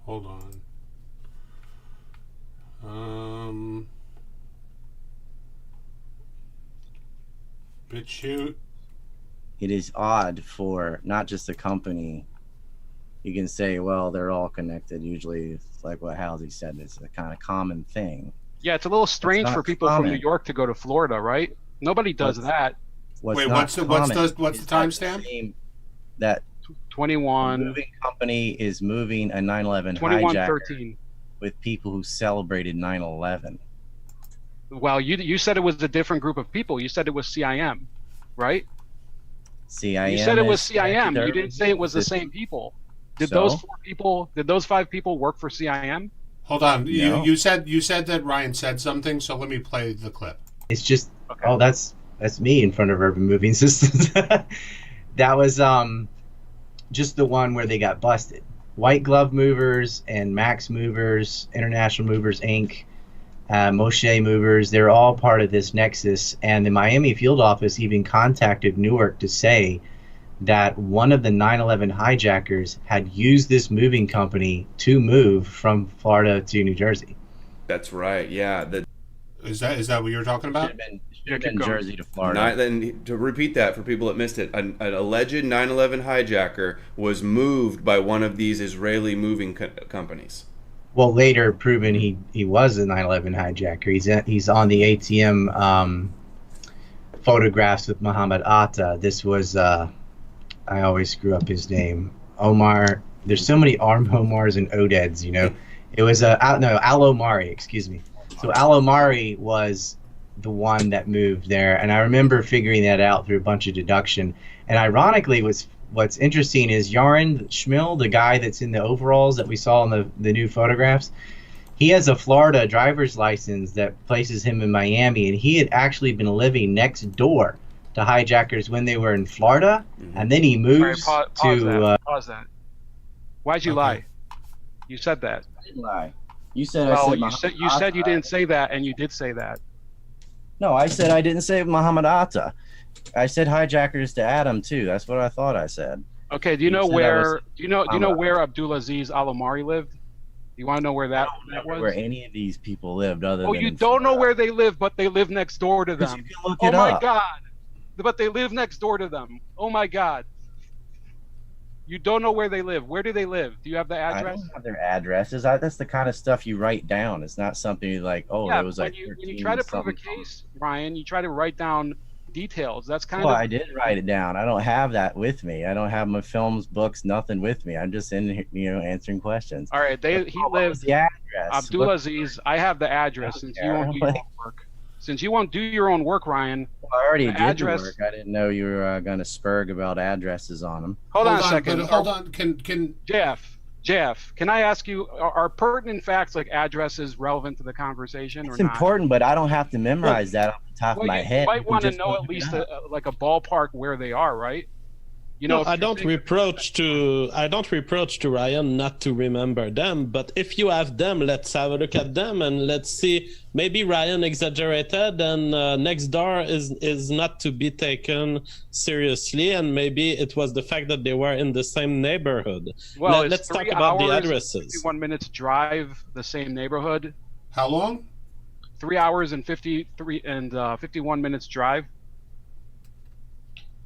Hold on. BitChute. It is odd for not just a company. You can say, well, they're all connected. Usually, it's like what Halsey said. It's a kind of common thing. Yeah, it's a little strange not for people from common. New York to go to Florida, right? Nobody does that. Wait, not what's the common what's is the that timestamp? That 21. moving company is moving a 9/11 hijacker 21:13. with people who celebrated 9/11. Well, you said it was a different group of people. You said it was CIM, right? CIM. You said it was is CIM. You connected didn't say it was the to- same people. Did So? those 4 people? Did those 5 people work for CIM? Hold on. No. You said that Ryan said something, so let me play the clip. It's just Okay. oh that's me in front of Urban Moving Systems. That was just the one where they got busted. White Glove Movers and Max Movers, International Movers Inc. Moshe Movers. They're all part of this nexus. And the Miami field office even contacted Newark to say that one of the 9/11 hijackers had used this moving company to move from Florida to New Jersey. That's right. Yeah. Is that what you were talking about? Should have been Jersey to Florida. Then to repeat that for people that missed it, an alleged 9/11 hijacker was moved by one of these Israeli moving companies. Well, later proven he was a 9/11 hijacker. He's on the ATM photographs with Muhammad Atta. This was I always screw up his name. Omar. There's so many Omars and Odeds, you know. It was Al-Omari, excuse me. So Al-Omari was the one that moved there, and I remember figuring that out through a bunch of deduction. And ironically, what's interesting is Yaron Schmill, the guy that's in the overalls that we saw in the new photographs, he has a Florida driver's license that places him in Miami, and he had actually been living next door to hijackers when they were in Florida, and then he moves Pause that. Why'd you lie? You said that. I didn't lie. You said you said you didn't say that, and you did say that. No, I said I didn't say Muhammad Atta. I said hijackers to Adam too. That's what I thought I said. Okay. Do you know where? Do you know where Abdulaziz Al-Omari lived? You want to know where that was? Where any of these people lived, other than. Oh, you don't know where they live, but they live next door to them. You can look Oh it my up. God! But they live next door to them. Oh my God! You don't know where they live. Where do they live? Do you have the I address? don't have their addresses. That's the kind of stuff you write down. It's not something you like. Oh, Yeah, there was when like. you try to prove a case, Ryan, you try to write down details. That's kind Well, of. I did write it down. I don't have that with me. I don't have my films, books, nothing with me. I'm just in here, answering questions. All right, he What was lives. the address? Abdulaziz, I have the address since you won't do your own work. Since you won't do your own work, Ryan. Well, I already did address- the work. I didn't know you were going to spurg about addresses on them. Hold on a second. Hold on. Can JF, can I ask you, are pertinent facts like addresses relevant to the conversation or It's not? important, but I don't have to memorize that off the top of my head. You might can want to just know look at it least up. like a ballpark where they are, right? You know, No, I don't reproach to Ryan not to remember them, but if you have them, let's have a look at them and let's see. Maybe Ryan exaggerated, and next door is not to be taken seriously, and maybe it was the fact that they were in the same neighborhood. Well, Let's talk about the addresses. 51 minutes drive, the same neighborhood. How long? 3 hours and 51 minutes drive.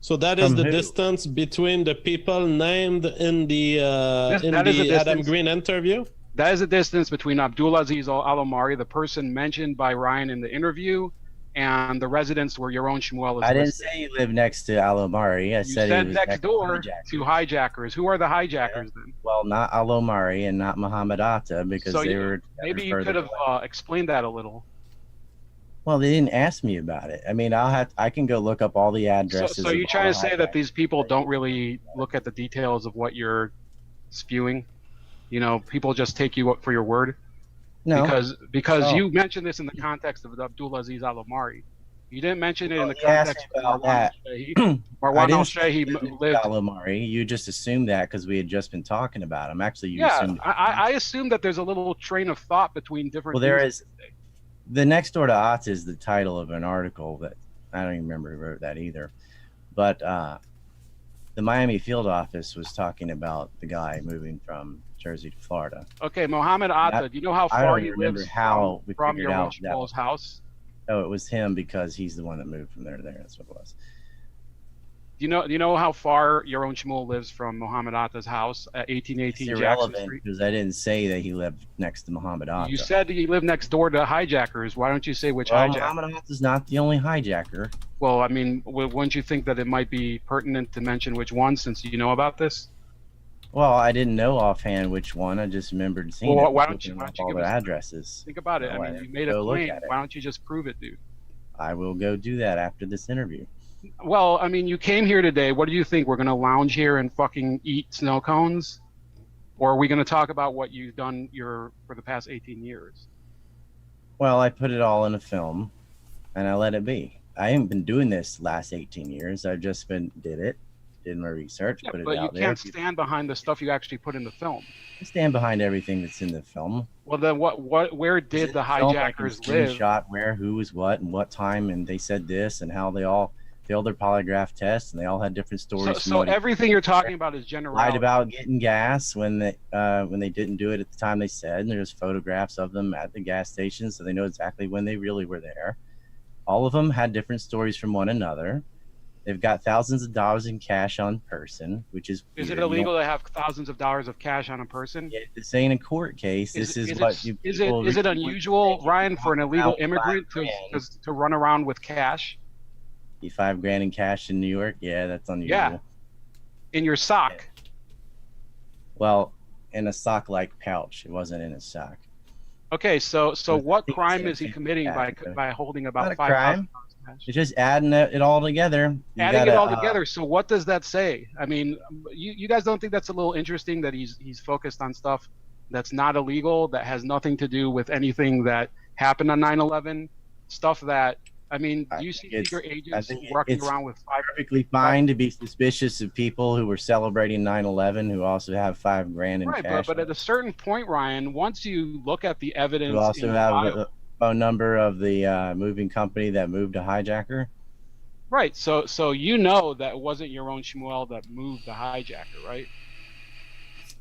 So that is From the who? distance between the people named in the That is the Adam distance. Green interview. That is the distance between Abdulaziz Al-Omari, the person mentioned by Ryan in the interview, and the residence where Yaron Shmuel is I didn't listed. say you live next to Al-Omari. I You said, said he was next door hijackers. to hijackers. Who are the hijackers then? Well, not Al-Omari and not Muhammad Atta because So they you- were Maybe you further could have away. explained that a little. Well, they didn't ask me about it. I mean, I can go look up all the addresses. So of you're all trying the to say that hijackers. these people don't really look at the details of what you're spewing? You know, people just take you up for your word? No, Because No. you mentioned this in the context of Abdulaziz Al-Omari. You didn't mention it in the Well, he asked context me of about that. Marwan I Marwan didn't Al-Shehi say lived. Al-Omari. You just assumed that because we had just been talking about him. Actually, you Yeah, assumed. I assume that there's a little train of thought between different. Well, there news is. The Next Door to Atta is the title of an article that I don't even remember who wrote that either. But the Miami field office was talking about the guy moving from Jersey to Florida. Okay, Mohammed Atta. Do you know how I far don't he remember lives how we from figured your out that. Shmuel's house? Oh, it was him because he's the one that moved from there to there. That's what it was. Do you know how far Yaron Shmuel lives from Mohammed Atta's house at 1818 It's Jackson irrelevant Street? because I didn't say that he lived next to Muhammad Atta. You said he lived next door to hijackers. Why don't you say which well, hijacker? Muhammad Atta's not the only hijacker. Well, I mean, wouldn't you think that it might be pertinent to mention which one since you know about this? Well, I didn't know offhand which one. I just remembered seeing Well, it. why don't you looking up give all their us- addresses. Think about it. No, I I mean, you didn't made a go look claim. at it. Why don't you just prove it, dude? I will go do that after this interview. Well, I mean, you came here today. What do you think? We're going to lounge here and fucking eat snow cones? Or are we going to talk about what you've done for the past 18 years? Well, I put it all in a film, and I let it be. I haven't been doing this last 18 years. I've just did it, did my research, Yeah, put it but you out there. can't stand behind the stuff you actually put in the film. I stand behind everything that's in the film. Well, then where did the hijackers live? Screenshot where, who was what, and what time, and they said this, and how they all failed their polygraph tests, and they all had different stories. So everything you're talking about is general. Lied about getting gas when they didn't do it at the time they said, and there's photographs of them at the gas station, so they know exactly when they really were there. All of them had different stories from one another. They've got thousands of dollars in cash on person, which is Is weird. it illegal to have thousands of dollars of cash on a person? Yeah, this ain't a court case. Is it unusual, Ryan, for an illegal immigrant to run around with cash? $5,000 in cash in New York? Yeah, that's unusual. Yeah. In your sock. Well, in a sock-like pouch. It wasn't in a sock. Okay, so what crime is he committing by holding about $5,000? It's just adding it all together. Adding it all together. So what does that say? I mean, you guys don't think that's a little interesting that he's focused on stuff that's not illegal, that has nothing to do with anything that happened on 9/11, stuff that, I mean, do you see secret agents walking around with perfectly fine to be suspicious of people who were celebrating 9/11 who also have $5,000 in cash. Right, but at a certain point, Ryan, once you look at the evidence, you also have the phone number of the moving company that moved a hijacker. Right. So you know that it wasn't your own Shmuel that moved the hijacker, right?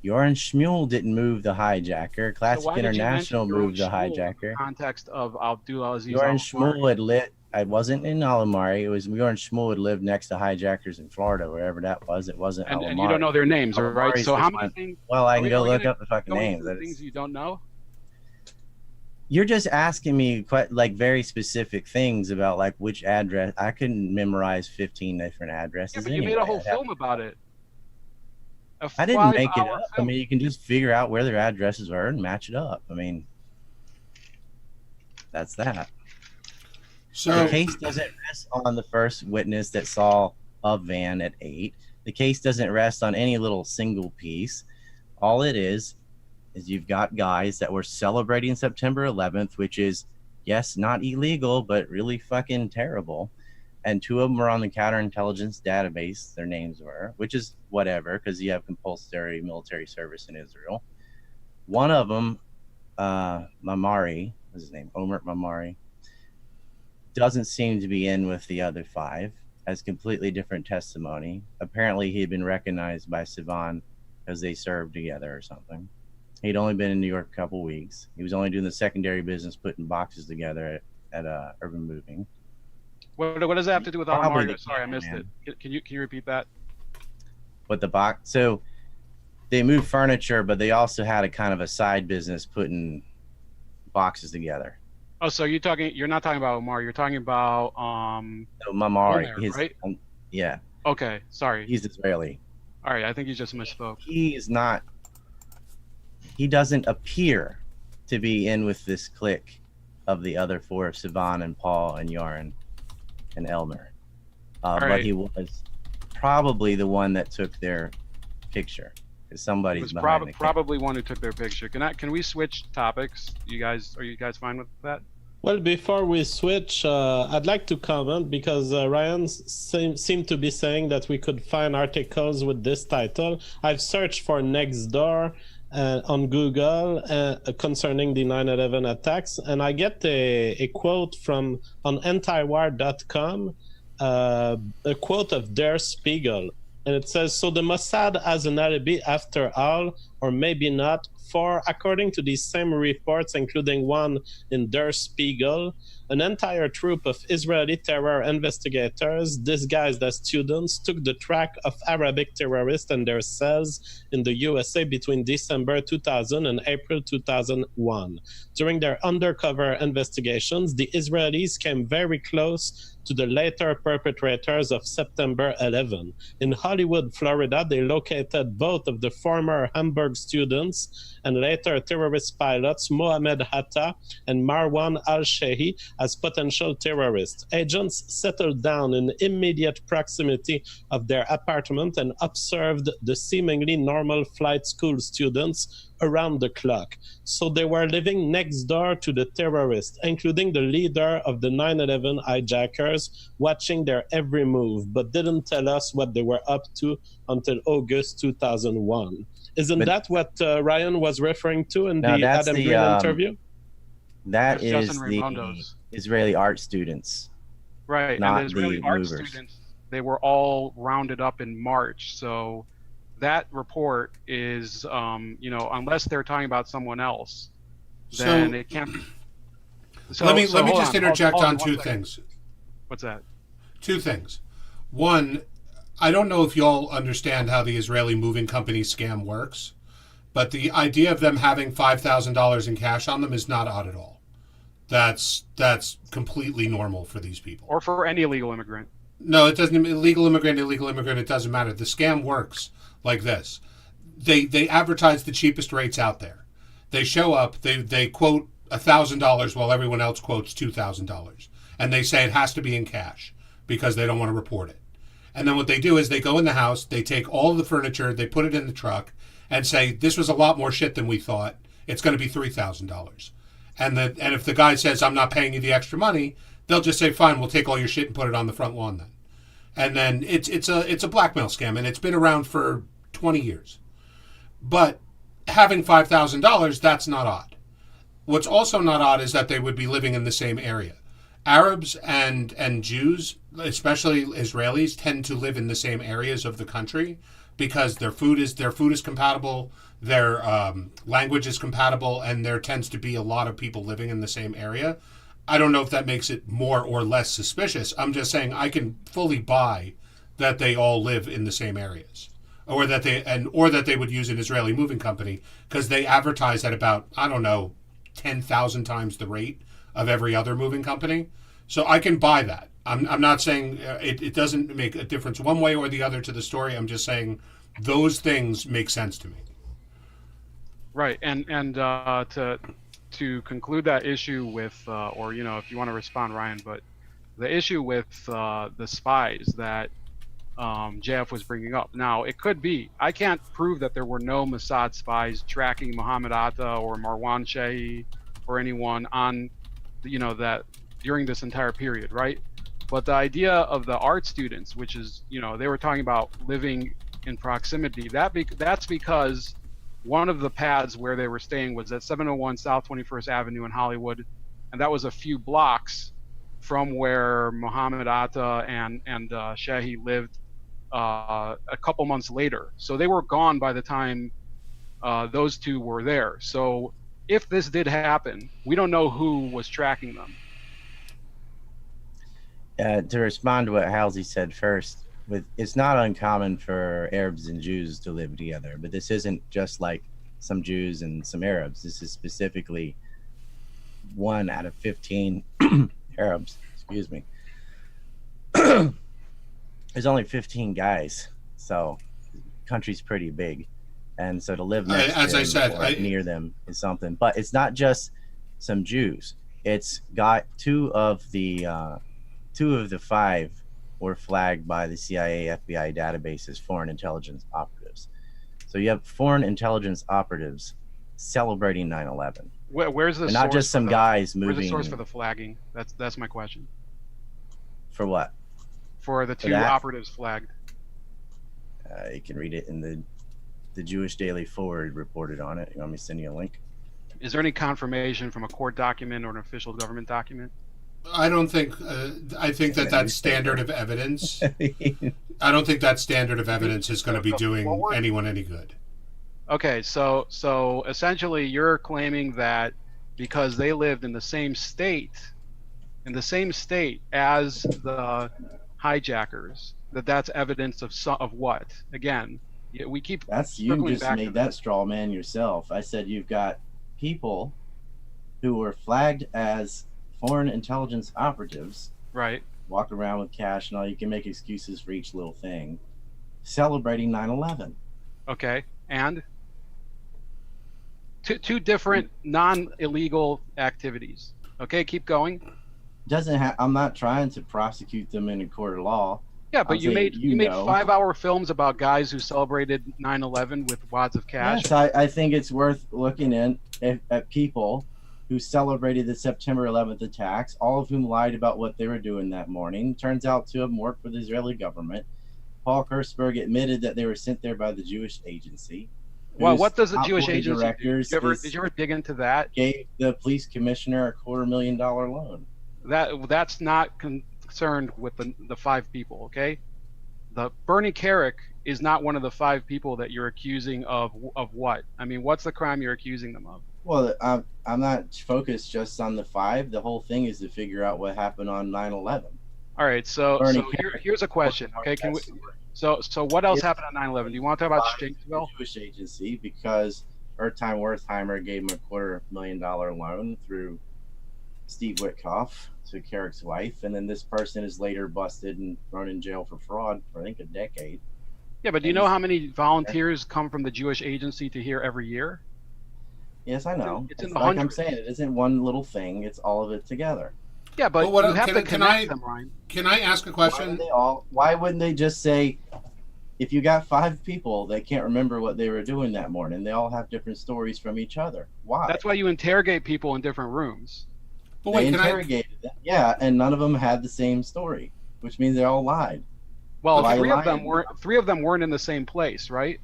Yoren Shmuel didn't move the hijacker. Classic International moved the hijacker. In the context of Abdulaziz. Yoren Shmuel had lit. I wasn't in Alamari. It was Yoren Shmuel had lived next to hijackers in Florida, wherever that was. It wasn't Alamari. And you don't know their names, right? So how many things? Well, I can go look up the fucking names. Things you don't know. You're just asking me quite like very specific things about like which address. I couldn't memorize 15 different addresses. Yeah, but you made a whole film about it. I didn't make it up. I mean, you can just figure out where their addresses are and match it up. I mean, that's that. So the case doesn't rest on the first witness that saw a van at 8. The case doesn't rest on any little single piece. All it is you've got guys that were celebrating September 11th, which is, yes, not illegal, but really fucking terrible. And 2 of them were on the counterintelligence database, their names were, which is whatever, because you have compulsory military service in Israel. One of them, Mamari, what's his name? Omer Mamari, doesn't seem to be in with the other 5, has completely different testimony. Apparently, he had been recognized by Sivan because they served together or something. He'd only been in New York a couple weeks. He was only doing the secondary business, putting boxes together at Urban Moving. What does that have to do with Alamari? Sorry, I missed it. Can you repeat that? With the box, so they moved furniture, but they also had a kind of a side business putting boxes together. Oh, so you're not talking about Omar. You're talking about no, Mamari, Omer, right? Yeah. Okay, sorry. He's Israeli. All right, I think you just misspoke. He is not. He doesn't appear to be in with this clique of the other 4, Sivan and Paul and Yoren and Elmer. But he was probably the one that took their picture. Because somebody's behind the probably one who took their picture. Can we switch topics? Are you guys fine with that? Well, before we switch, I'd like to comment because Ryan seemed to be saying that we could find articles with this title. I've searched for next door on Google concerning the 9/11 attacks, and I get a quote from on antiwar.com, a quote of Der Spiegel, and it says, "So the Mossad has an alibi after all, or maybe not, for, according to these same reports, including one in Der Spiegel, an entire troop of Israeli terror investigators disguised as students took the track of Arabic terrorists and their cells in the USA between December 2000 and April 2001. During their undercover investigations, the Israelis came very close to the later perpetrators of September 11. In Hollywood, Florida, they located both of the former Hamburg Pittsburgh students and later terrorist pilots Mohammed Hatta and Marwan al-Shehi as potential terrorists. Agents settled down in immediate proximity of their apartment and observed the seemingly normal flight school students around the clock. So they were living next door to the terrorists, including the leader of the 9/11 hijackers, watching their every move, but didn't tell us what they were up to until August 2001. Isn't that what Ryan was referring to in the Adam Green interview? That That's is Justin the Raimondo's. Israeli art students. Right, Not and the Israeli the art movers. students, they were all rounded up in March. So that report is, unless they're talking about someone else, then it can't be. So, let me hold just on, interject hold on one two second. things. What's that? Two things. One, I don't know if y'all understand how the Israeli moving company scam works, but the idea of them having $5,000 in cash on them is not odd at all. That's completely normal for these people. Or for any illegal immigrant. No, it doesn't. Illegal immigrant, it doesn't matter. The scam works like this. They advertise the cheapest rates out there. They show up, they quote $1,000 while everyone else quotes $2,000. And they say it has to be in cash because they don't want to report it. And then what they do is they go in the house, they take all of the furniture, they put it in the truck and say, this was a lot more shit than we thought. It's going to be $3,000. And if the guy says, I'm not paying you the extra money, they'll just say, fine, we'll take all your shit and put it on the front lawn then. And then it's a blackmail scam, and it's been around for 20 years. But having $5,000, that's not odd. What's also not odd is that they would be living in the same area. Arabs and Jews, especially Israelis, tend to live in the same areas of the country because their food is compatible, their language is compatible, and there tends to be a lot of people living in the same area. I don't know if that makes it more or less suspicious. I'm just saying I can fully buy that they all live in the same areas, or that they would use an Israeli moving company because they advertise at about 10,000 times the rate of every other moving company. So I can buy that. I'm not saying it doesn't make a difference one way or the other to the story. I'm just saying those things make sense to me. Right, and to conclude that issue with, if you want to respond, Ryan, but the issue with the spies that JF was bringing up. Now, it could be. I can't prove that there were no Mossad spies tracking Mohammed Atta or Marwan Shehi or anyone on, that during this entire period, right? But the idea of the art students, which is, they were talking about living in proximity, that's because one of the pads where they were staying was at 701 South 21st Avenue in Hollywood, and that was a few blocks from where Mohammed Atta and Shehi lived a couple months later. So they were gone by the time those two were there. So if this did happen, we don't know who was tracking them. To respond to what Halsey said first, it's not uncommon for Arabs and Jews to live together, but this isn't just like some Jews and some Arabs. This is specifically 1 out of 15 Arabs. Excuse me. There's only 15 guys, so the country's pretty big, and so to live next to them or near them is something. But it's not just some Jews. It's got two of the 5 were flagged by the CIA, FBI database as foreign intelligence operatives. So you have foreign intelligence operatives celebrating 9/11. Where's the and source? Not just some guys moving. Where's the source for the flagging? That's my question. For what? For the two operatives flagged. You can read it in the Jewish Daily Forward reported on it. You want me to send you a link? Is there any confirmation from a court document or an official government document? I don't think. I think that's standard of evidence. I don't think that standard of evidence is going to be doing anyone any good. Okay, so essentially, you're claiming that because they lived in the same state as the hijackers, that's evidence of what? Again, we keep. You just made that straw man yourself. I said you've got people who were flagged as foreign intelligence operatives, right? Walk around with cash and all. You can make excuses for each little thing. Celebrating 9/11. Okay, and two different non-illegal activities. Okay, keep going. I'm not trying to prosecute them in a court of law. Yeah, but I'm you saying, made 5-hour films about guys who celebrated 9/11 with wads of cash. Yes, I think it's worth looking at people who celebrated the September 11th attacks, all of whom lied about what they were doing that morning. Turns out two of them worked for the Israeli government. Paul Kirchberg admitted that they were sent there by the Jewish agency. Well, what does the Jewish agency do? Did you ever dig into that? Gave the police commissioner a $250,000 loan. That's not concerned with the 5 people, okay? The Bernie Carrick is not one of the 5 people that you're accusing of what? I mean, what's the crime you're accusing them of? Well, I'm not focused just on the 5. The whole thing is to figure out what happened on 9/11. All right, so here's a question, okay? So what else happened on 9/11? Do you want to talk about Shanksville? Jewish agency, because Ertime Wertheimer gave him a $250,000 loan through Steve Witkoff to Carrick's wife, and then this person is later busted and thrown in jail for fraud for I think a decade. Yeah, but do you know how many volunteers come from the Jewish agency to here every year? Yes, I know. It's in the like hundreds. I'm saying, it isn't one little thing; it's all of it together. Yeah, but you have to connect them, Ryan. Can I ask a question? Why wouldn't they just say, if you got 5 people, they can't remember what they were doing that morning? They all have different stories from each other. Why? That's why you interrogate people in different rooms. But wait, they interrogated them. Yeah, and none of them had the same story, which means they all lied. Well, three of them weren't in the same place, right?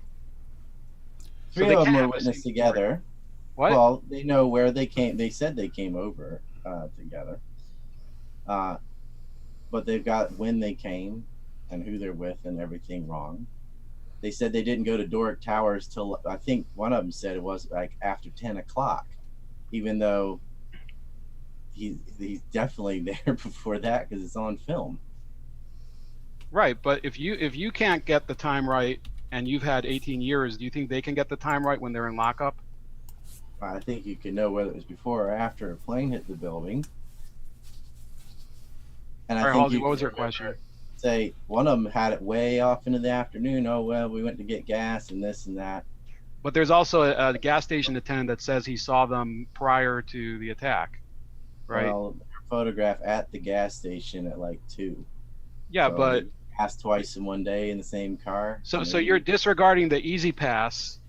3 of them were witnessed together. What? Well, they know where they came. They said they came over together. But they've got when they came and who they're with and everything wrong. They said they didn't go to Doric Towers till, I think one of them said it was like after 10 o'clock, even though he's definitely there before that because it's on film. Right, but if you can't get the time right and you've had 18 years, do you think they can get the time right when they're in lockup? I think you can know whether it was before or after a plane hit the building. And I think Halsey, what was your question? Say one of them had it way off into the afternoon. Oh, well, we went to get gas and this and that. But there's also a gas station attendant that says he saw them prior to the attack, right? Well, photograph at the gas station at like 2. Yeah, so but passed twice in one day in the same car. So you're disregarding the Easy Pass,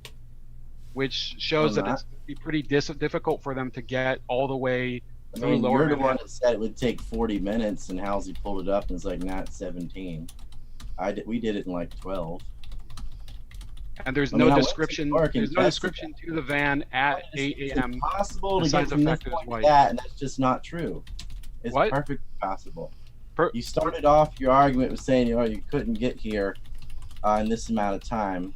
which shows that it's pretty difficult for them to get all the way. I mean, you're the one that said it would take 40 minutes, and Halsey pulled it up and it's like, not 17. We did it in like 12. And there's no description. There's no description to the van at 8 a.m. It's possible to get from this point to that, and that's just not true. It's perfectly possible. You started off your argument with saying, you couldn't get here in this amount of time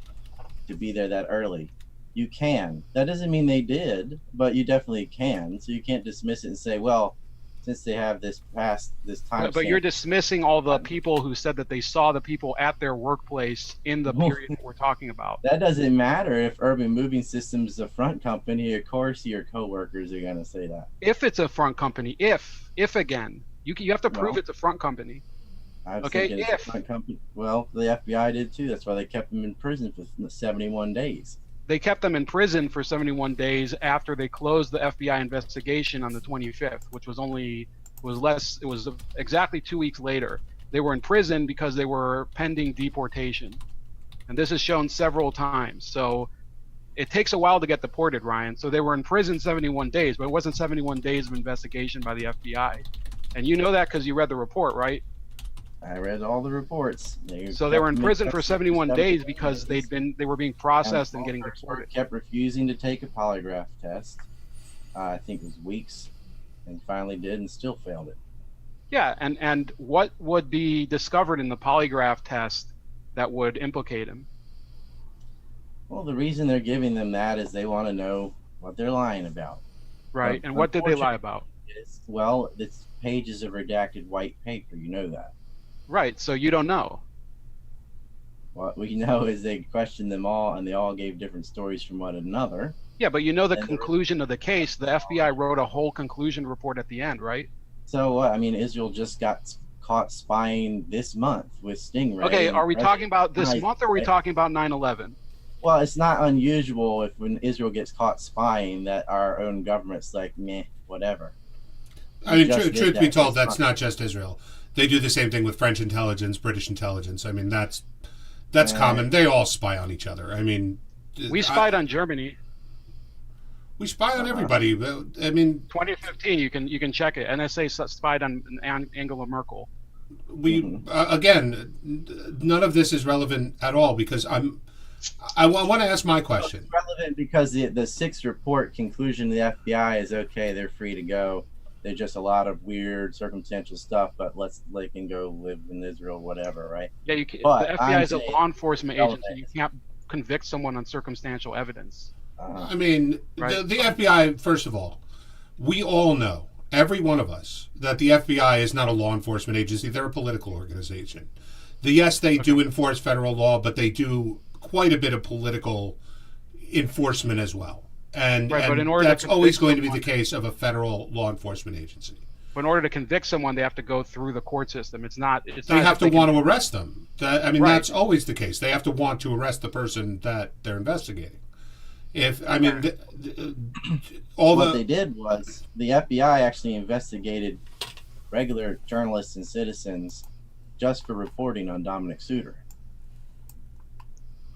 to be there that early. You can. That doesn't mean they did, but you definitely can. So you can't dismiss it and say, well, since they have this past this time. But you're dismissing all the people who said that they saw the people at their workplace in the period that we're talking about. That doesn't matter if Urban Moving Systems is a front company. Of course, your coworkers are going to say that. If it's a front company, if again, you have to prove it's a front company. If front company. Well, the FBI did too. That's why they kept them in prison for 71 days. They kept them in prison for 71 days after they closed the FBI investigation on the 25th, which was exactly 2 weeks later. They were in prison because they were pending deportation. And this is shown several times. So it takes a while to get deported, Ryan. So they were in prison 71 days, but it wasn't 71 days of investigation by the FBI. And you know that because you read the report, right? I read all the reports. So they were in prison for 71 days because they were being processed and getting deported. Kept refusing to take a polygraph test. I think it was weeks, and finally did and still failed it. Yeah, and what would be discovered in the polygraph test that would implicate him? Well, the reason they're giving them that is they want to know what they're lying about. Right, and what did they lie about? Well, it's pages of redacted white paper. You know that. Right, so you don't know. What we know is they questioned them all, and they all gave different stories from one another. Yeah, but you know the conclusion of the case. The FBI wrote a whole conclusion report at the end, right? So, I mean, Israel just got caught spying this month with Stingray. Okay, are we talking about this month, or are we talking about 9/11? Well, it's not unusual if when Israel gets caught spying that our own government's like, meh, whatever. I mean, truth be told, that's not just Israel. They do the same thing with French intelligence, British intelligence. I mean, that's common. They all spy on each other. I mean, we spied on Germany. We spy on everybody. I mean, 2015. You can check it. NSA spied on Angela Merkel. We again, none of this is relevant at all because I want to ask my question. It's relevant because the sixth report conclusion of the FBI is okay. They're free to go. There's just a lot of weird circumstantial stuff, but they can go live in Israel, whatever, right? Yeah, the FBI is a law enforcement agency. You can't convict someone on circumstantial evidence. I mean, right? the FBI, first of all, we all know, every one of us, that the FBI is not a law enforcement agency. They're a political organization. Yes, they do enforce federal law, but they do quite a bit of political enforcement as well. And, right, and but in order that's always going to be the case of a federal law enforcement agency. But in order to convict someone, they have to go through the court system. They have to want to arrest them. That's always the case. They have to want to arrest the person that they're investigating. What they did was the FBI actually investigated regular journalists and citizens just for reporting on Dominic Suter,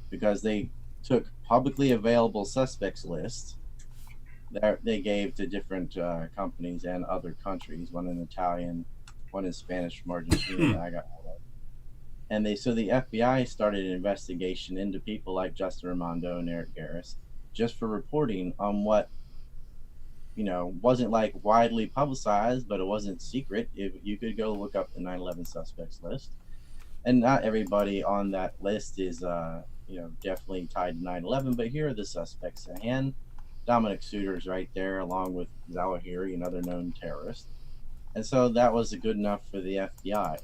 because they took publicly available suspects lists that they gave to different companies and other countries, one in Italian, one in Spanish from Argentina that I got hold of. And the FBI started an investigation into people like Justin Raimondo and Eric Garris just for reporting on what, wasn't like widely publicized, but it wasn't secret. If you could go look up the 9/11 suspects list, and not everybody on that list is definitely tied to 9/11, but here are the suspects at hand. Dominic Suter's right there, along with Zawahiri, another known terrorist. And so that was good enough for the FBI.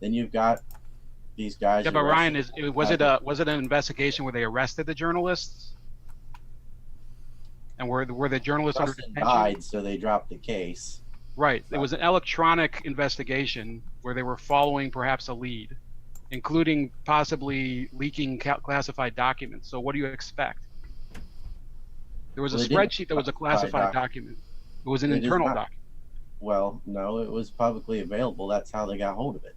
Then you've got these guys. Yeah, but Ryan, was it an investigation where they arrested the journalists? And were the journalists under detention? Died, so they dropped the case. Right. It was an electronic investigation where they were following perhaps a lead, including possibly leaking classified documents. So what do you expect? There was a spreadsheet that was a classified document. It was an internal document. Well, no, it was publicly available. That's how they got hold of it.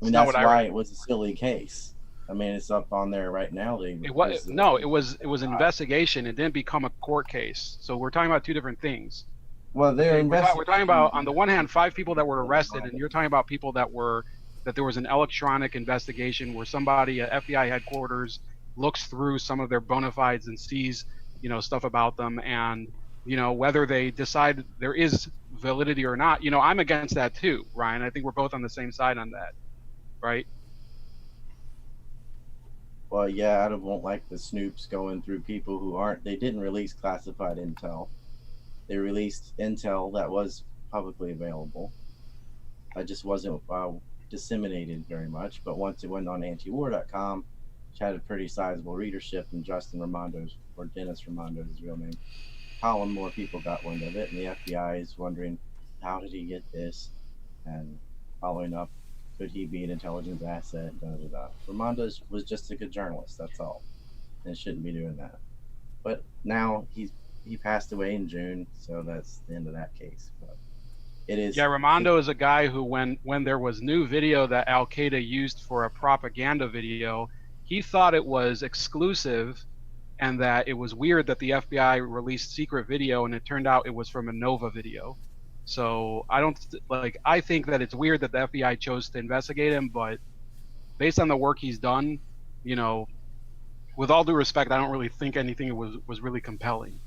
I mean, that's why it was a silly case. I mean, it's up on there right now. It was an investigation. It didn't become a court case. So we're talking about two different things. Well, we're talking about, on the one hand, 5 people that were arrested, and you're talking about people that there was an electronic investigation where somebody at FBI headquarters looks through some of their bona fides and sees, stuff about them, and whether they decide there is validity or not. I'm against that too, Ryan. I think we're both on the same side on that, right? Well, yeah, I won't like the snoops going through people who aren't. They didn't release classified intel. They released intel that was publicly available. It just wasn't disseminated very much. But once it went on antiwar.com, which had a pretty sizable readership, and Justin Raimondo's, or Dennis Raimondo's his real name, column, more people got wind of it, and the FBI is wondering, how did he get this? And following up, could he be an intelligence asset? Raimondo was just a good journalist, that's all, and shouldn't be doing that. But now he passed away in June, so that's the end of that case. But it is. Yeah, Raimondo is a guy who, when there was new video that Al Qaeda used for a propaganda video, he thought it was exclusive, and that it was weird that the FBI released secret video, and it turned out it was from a Nova video. So I think that it's weird that the FBI chose to investigate him, but based on the work he's done, with all due respect, I don't really think anything was really compelling.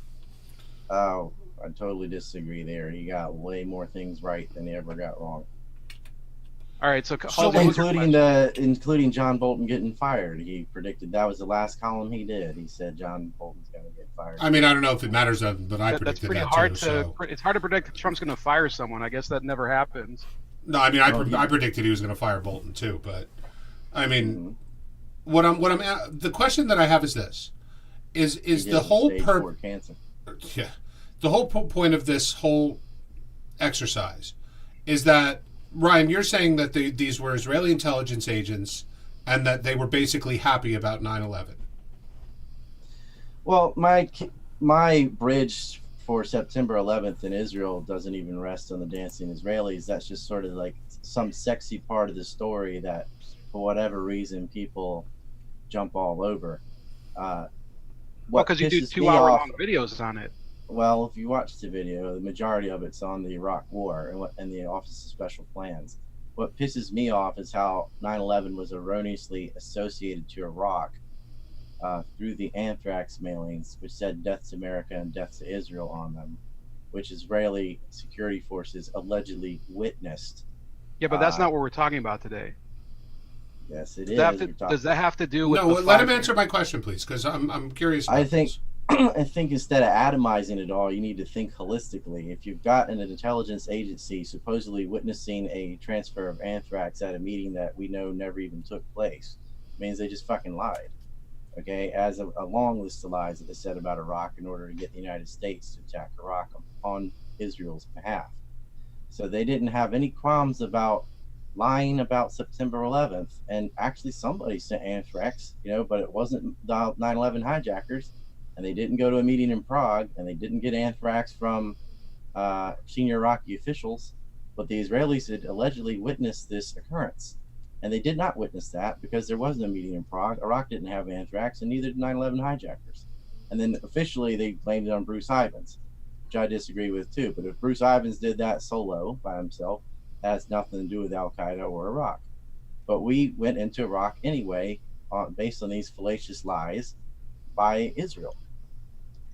Oh, I totally disagree there. He got way more things right than he ever got wrong. All right, so including John Bolton getting fired. He predicted that was the last column he did. He said John Bolton's going to get fired. I mean, I don't know if it matters, but I predicted that's pretty that hard too. It's hard to predict that Trump's going to fire someone. I guess that never happens. No, I mean, I predicted he was going to fire Bolton too. But I mean, the question that I have is this: is the whole the whole point of this whole exercise is that, Ryan, you're saying that these were Israeli intelligence agents and that they were basically happy about 9/11. Well, my bridge for September 11th in Israel doesn't even rest on the dancing Israelis. That's just sort of like some sexy part of the story that, for whatever reason, people jump all over. Because you do 2-hour-long videos on it. Well, if you watch the video, the majority of it's on the Iraq War and the Office of Special Plans. What pisses me off is how 9/11 was erroneously associated to Iraq through the anthrax mailings, which said "Death to America" and "Death to Israel" on them, which Israeli security forces allegedly witnessed. Yeah, but that's not what we're talking about today. Yes, it is. Does that have to do with? No, let him answer my question, please, because I'm curious. I think instead of atomizing it all, you need to think holistically. If you've got an intelligence agency supposedly witnessing a transfer of anthrax at a meeting that we know never even took place, it means they just fucking lied. Okay, as a long list of lies that they said about Iraq in order to get the United States to attack Iraq on Israel's behalf. So they didn't have any qualms about lying about September 11th. And actually somebody sent anthrax, but it wasn't the 9/11 hijackers. And they didn't go to a meeting in Prague, and they didn't get anthrax from senior Iraqi officials. But the Israelis had allegedly witnessed this occurrence. And they did not witness that because there wasn't a meeting in Prague. Iraq didn't have anthrax, and neither did 9/11 hijackers. And then officially they blamed it on Bruce Ivins, which I disagree with too. But if Bruce Ivins did that solo by himself, that has nothing to do with Al-Qaeda or Iraq. But we went into Iraq anyway, based on these fallacious lies by Israel.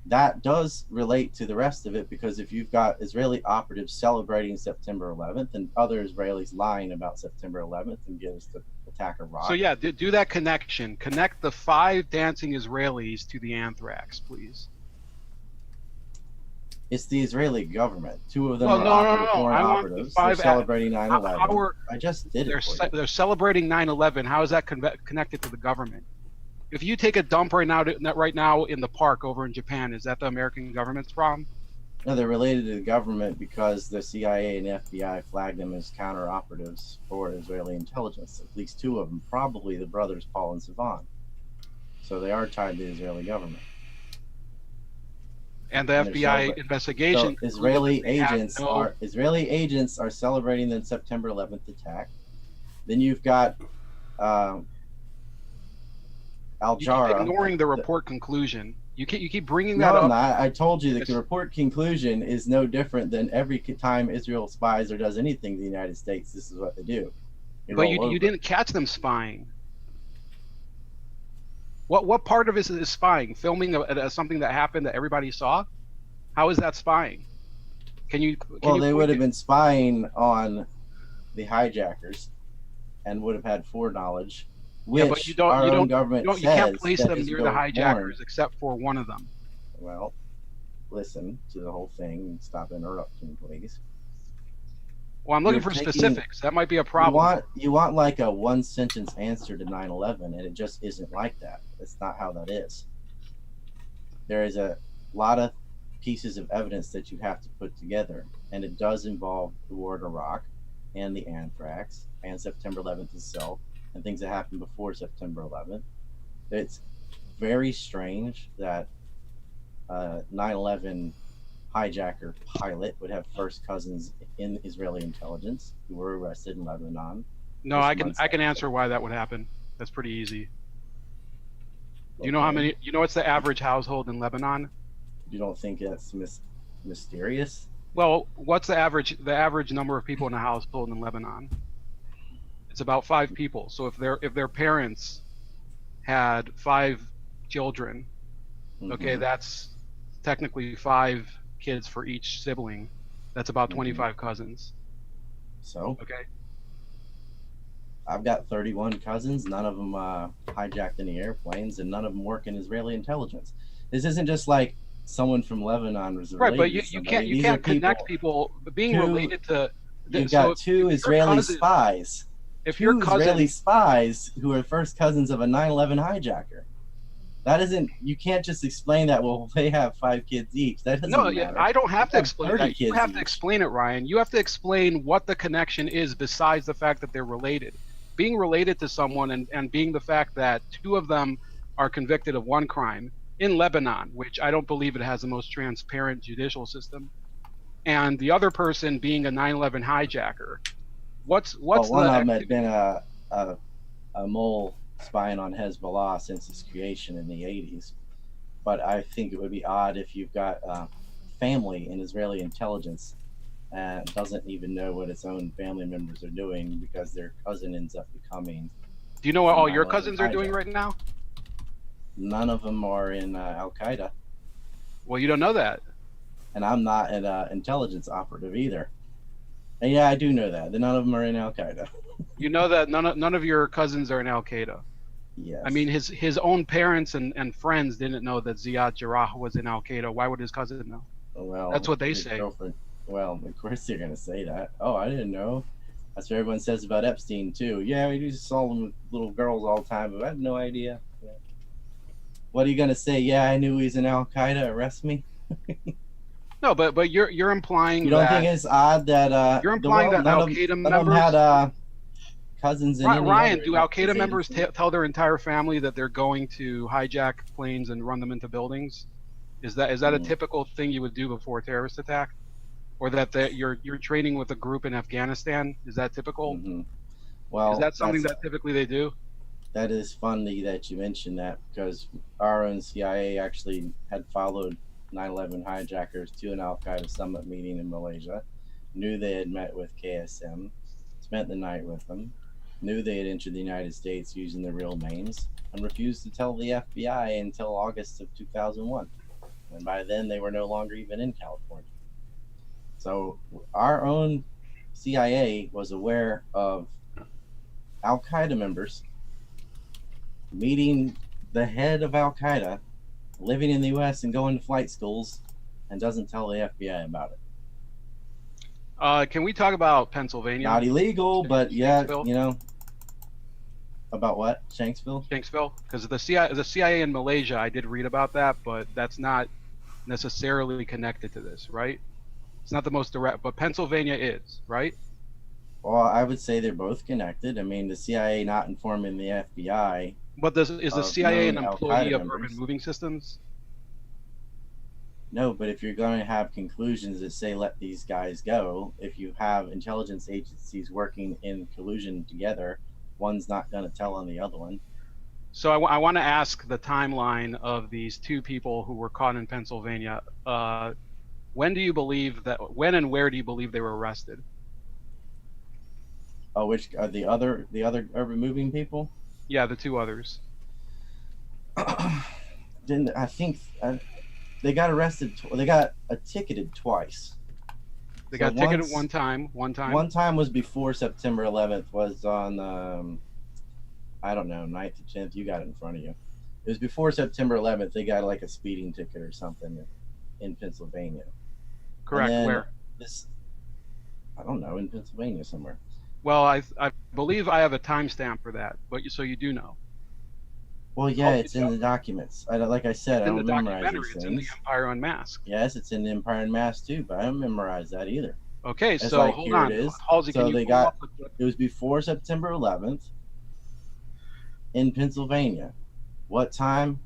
That does relate to the rest of it, because if you've got Israeli operatives celebrating September 11th and other Israelis lying about September 11th and get us to attack Iraq. So yeah, do that connection. Connect the 5 dancing Israelis to the anthrax, please. It's the Israeli government. 2 of them Well, are foreign I want operatives. the 5 They're celebrating 9/11. I just did it. They're celebrating 9/11. How is that connected to the government? If you take a dump right now in the park over in Japan, is that the American government's problem? No, they're related to the government because the CIA and FBI flagged them as counter operatives for Israeli intelligence. At least 2 of them, probably the brothers Paul and Sivan. So they are tied to the Israeli government. And the FBI investigation. So Israeli agents are celebrating the September 11th attack. Then you've got Al-Jara. Ignoring the report conclusion. You keep bringing No, that up. I'm not. I told you that the report conclusion is no different than every time Israel spies or does anything to the United States. This is what they do. But you didn't catch them spying. What part of it is spying? Filming something that happened that everybody saw? How is that spying? Well, they would have been spying on the hijackers and would have had foreknowledge. Which but you can't place them near the hijackers except for one of them. Well, listen to the whole thing and stop interrupting, please. Well, I'm looking for specifics. That might be a problem. You want like a 1-sentence answer to 9/11, and it just isn't like that. That's not how that is. There is a lot of pieces of evidence that you have to put together, and it does involve the war in Iraq and the anthrax and September 11th itself, and things that happened before September 11th. It's very strange that 9/11 hijacker pilot would have first cousins in Israeli intelligence who were arrested in Lebanon. No, I can answer why that would happen. That's pretty easy. Okay. You know how many? You know what's the average household in Lebanon? You don't think that's mysterious? Well, what's the average number of people in a household in Lebanon? It's about 5 people. So if their parents had 5 children, okay, that's technically 5 kids for each sibling. That's about 25 cousins. So okay, I've got 31 cousins. None of them hijacked any airplanes, and none of them work in Israeli intelligence. This isn't just like someone from Lebanon was related. Right, but you can't connect people being related to. You've got 2 Israeli spies. If your Israeli spies who are first cousins of a 9/11 hijacker. That isn't. You can't just explain that. Well, they have 5 kids each. That doesn't matter. I don't have to explain that. You have each. to explain it, Ryan. You have to explain what the connection is besides the fact that they're related. being related to someone and being the fact that two of them are convicted of one crime in Lebanon, which I don't believe it has the most transparent judicial system, and the other person being a 9/11 hijacker. What's Well, one the of them had been a mole spying on Hezbollah since its creation in the 80s. But I think it would be odd if you've got family in Israeli intelligence and doesn't even know what its own family members are doing because their cousin ends up becoming. Do you know what all your 9/11 cousins are doing hijacker. right now? None of them are in Al Qaeda, Well, you don't know that. and I'm not an intelligence operative either. And yeah, I do know that. None of them are in Al Qaeda. You know that none of your cousins are in Al Qaeda. Yes. I mean, his own parents and friends didn't know that Ziad Jarrah was in Al Qaeda. Why would his cousin know? Well, That's what they his say. girlfriend- Well, of course they're gonna say that. Oh, I didn't know. That's what everyone says about Epstein too. Yeah, we just saw him with little girls all the time, but I had no idea. Yeah. What are you gonna say? Yeah, I knew he was in Al Qaeda. Arrest me. No, but you're implying You don't that think it's odd that you're implying that Al Qaeda none of them members. had cousins in any Ryan, other do Al Qaeda agency? members tell their entire family that they're going to hijack planes and run them into buildings? Is that a typical thing you would do before a terrorist attack, or that you're training with a group in Afghanistan? Is that typical? Well, is that something that typically they do? That is funny that you mentioned that, because our own CIA actually had followed 9/11 hijackers to an Al Qaeda summit meeting in Malaysia, knew they had met with KSM, spent the night with them, knew they had entered the United States using their real names, and refused to tell the FBI until August of 2001. And by then, they were no longer even in California. So our own CIA was aware of Al Qaeda members meeting the head of Al Qaeda, living in the U.S. and going to flight schools, and doesn't tell the FBI about it. Can we talk about Pennsylvania? Not illegal, but yeah, Shanksville? you know. About what? Shanksville? Shanksville? Because the CIA in Malaysia, I did read about that, but that's not necessarily connected to this, right? It's not the most direct, but Pennsylvania is, right? Well, I would say they're both connected. I mean, the CIA not informing the FBI. But is the CIA an known employee Al-Qaeda of members. Urban Moving Systems? No, but if you're going to have conclusions that say let these guys go, if you have intelligence agencies working in collusion together, one's not going to tell on the other one. So I want to ask the timeline of these two people who were caught in Pennsylvania. When and where do you believe they were arrested? Oh, which are the other urban moving people? Yeah, the two others. Didn't I think they got arrested? They got ticketed twice. They got ticketed one time. One time was before September 11th. Was on I don't know, 9th or 10th. You got it in front of you. It was before September 11th. They got like a speeding ticket or something in Pennsylvania. Correct. Where? I don't know, in Pennsylvania somewhere. Well, I believe I have a timestamp for that, but so you do know. Well, yeah, it's in the documents. Like I said, I don't memorize these things. It's in the Empire Unmasked. Yes, it's in the Empire Unmasked too, but I don't memorize that either. Okay, it's so like, hold here on. it is. Halsey, so can they you got. It was before September 11th in Pennsylvania. What time?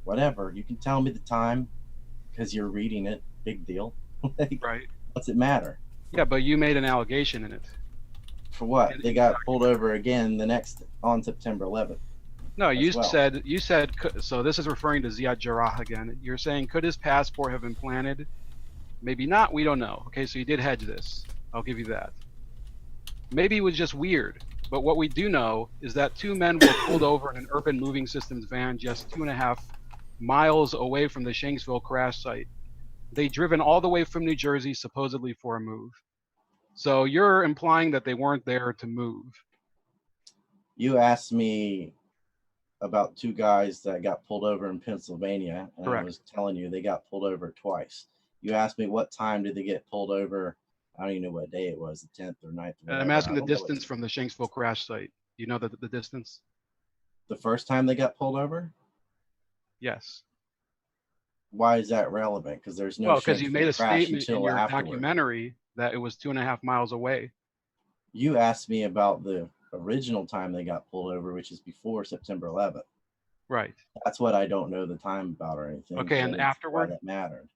Whatever. You can tell me the time because you're reading it. Big deal. Like, right. What's it matter? Yeah, but you made an allegation in it. For what? They got pulled over again on September 11th. No, you said so. This is referring to Ziad Jarrah again. You're saying, could his passport have been planted? Maybe not. We don't know. Okay, so you did hedge this. I'll give you that. Maybe it was just weird. But what we do know is that two men were pulled over in an Urban Moving Systems van just 2.5 miles away from the Shanksville crash site. They'd driven all the way from New Jersey, supposedly for a move. So you're implying that they weren't there to move. You asked me about two guys that got pulled over in Pennsylvania, and Correct. I was telling you they got pulled over twice. You asked me what time did they get pulled over. I don't even know what day it was, the 10th or 9th. Or I'm asking the distance from the Shanksville crash site. Do you know the distance? The first time they got pulled over? Yes. Why is that relevant? Because there's no. Well, because you made a statement in your afterward. documentary that it was 2.5 miles away. You asked me about the original time they got pulled over, which is before September 11th. Right. That's what I don't know the time about or anything. Okay, and so why afterward? that mattered.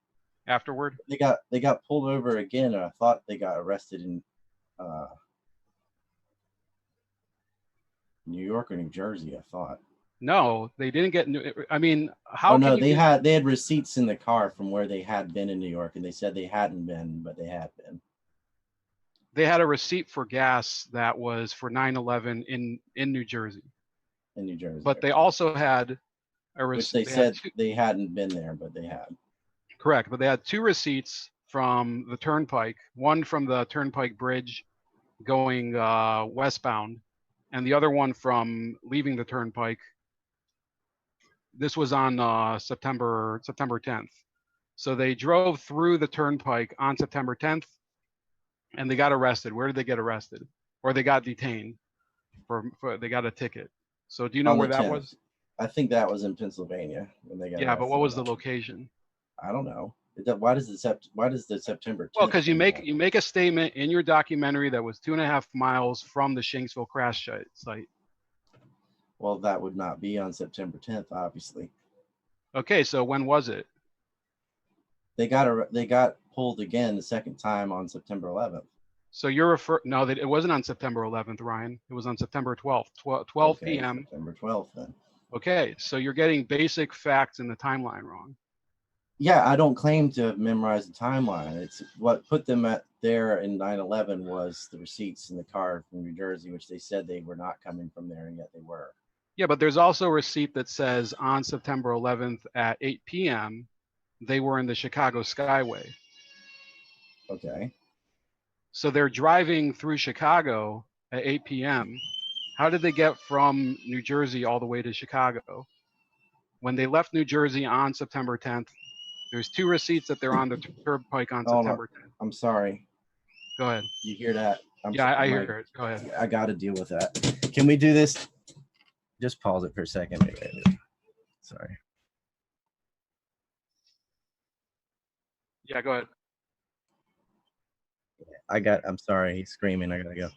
Afterward? They got pulled over again, and I thought they got arrested in New York or New Jersey. I thought. No, they didn't get. I mean, how? Oh no, can you they had receipts in the car from where they had been in New York, and they said they hadn't been, but they had been. They had a receipt for gas that was for 9/11 in New Jersey. In New Jersey. But they also had a receipt. Which they said they hadn't been there, but they had. Correct, but they had 2 receipts from the Turnpike. One from the Turnpike Bridge going westbound, and the other one from leaving the Turnpike. This was on September 10th. So they drove through the Turnpike on September 10th, and they got arrested. Where did they get arrested? Or they got detained for they got a ticket. So do you know where that 10th. was? I think that was in Pennsylvania when they got. Yeah, but what was the location? I don't know. Why does the September 10th? Well, because you make a statement in your documentary that was 2.5 miles from the Shanksville crash site. Well, that would not be on September 10th, obviously. Okay, so when was it? They got pulled again the second time on September 11th. So you're no, it wasn't on September 11th, Ryan. It was on September 12th, 12 p.m. September 12th then. Okay, so you're getting basic facts in the timeline wrong. Yeah, I don't claim to have memorized the timeline. It's what put them there in 9/11 was the receipts in the car from New Jersey, which they said they were not coming from there, and yet they were. Yeah, but there's also a receipt that says on September 11th at 8 p.m. they were in the Chicago Skyway. Okay. So they're driving through Chicago at 8 p.m. How did they get from New Jersey all the way to Chicago? When they left New Jersey on September 10th, there's 2 receipts that they're on the Turnpike on September 10th. I'm sorry. Go ahead. You hear that? I hear it. Go ahead. I got to deal with that. Can we do this? Just pause it for a second. Sorry. Yeah, go ahead. I'm sorry. He's screaming. I got to go.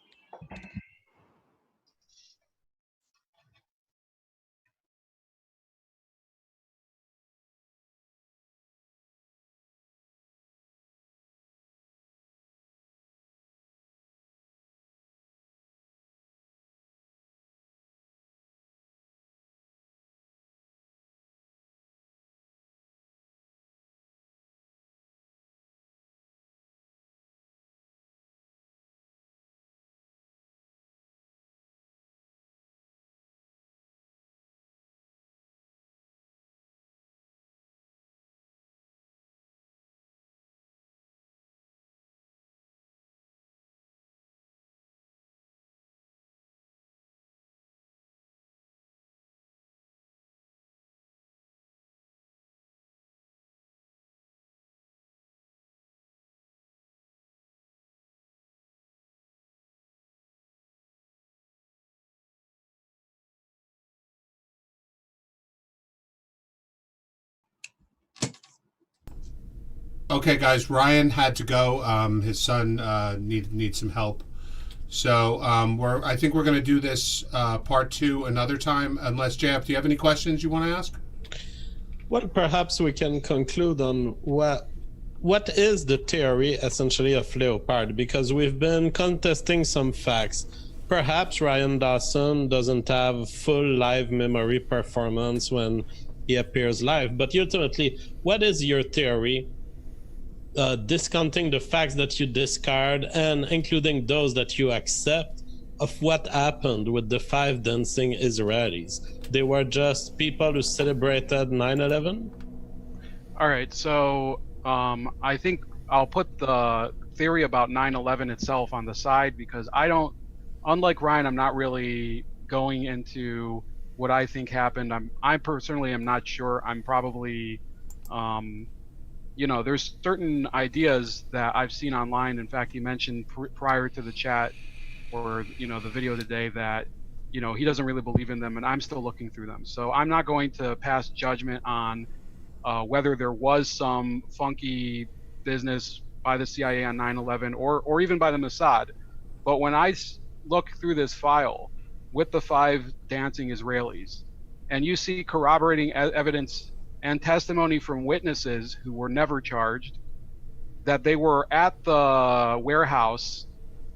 Okay, guys. Ryan had to go. His son needs some help. So I think we're going to do this part 2 another time. Unless JF, do you have any questions you want to ask? Well, perhaps we can conclude on what is the theory essentially of Leopard, because we've been contesting some facts. Perhaps Ryan Dawson doesn't have full live memory performance when he appears live, but ultimately, what is your theory? Discounting the facts that you discard and including those that you accept of what happened with the 5 dancing Israelis. They were just people who celebrated 9/11? All right, so I think I'll put the theory about 9/11 itself on the side, because unlike Ryan, I'm not really going into what I think happened. I personally am not sure. I'm probably there's certain ideas that I've seen online. In fact, he mentioned prior to the chat or the video today that he doesn't really believe in them, and I'm still looking through them. So I'm not going to pass judgment on whether there was some funky business by the CIA on 9/11 or even by the Mossad. But when look through this file with the 5 dancing Israelis, and you see corroborating evidence and testimony from witnesses who were never charged that they were at the warehouse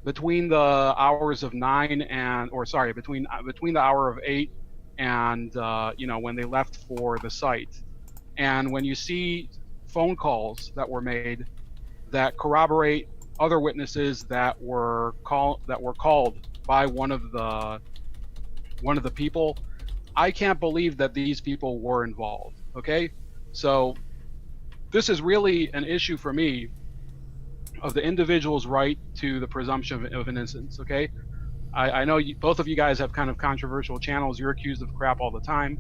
between the hours of 9 and, or sorry, between the hour of 8 and when they left for the site. And when you see phone calls that were made that corroborate other witnesses that were called by one of the people, I can't believe that these people were involved. Okay, so this is really an issue for me of the individual's right to the presumption of innocence. Okay, I know both of you guys have kind of controversial channels. You're accused of crap all the time,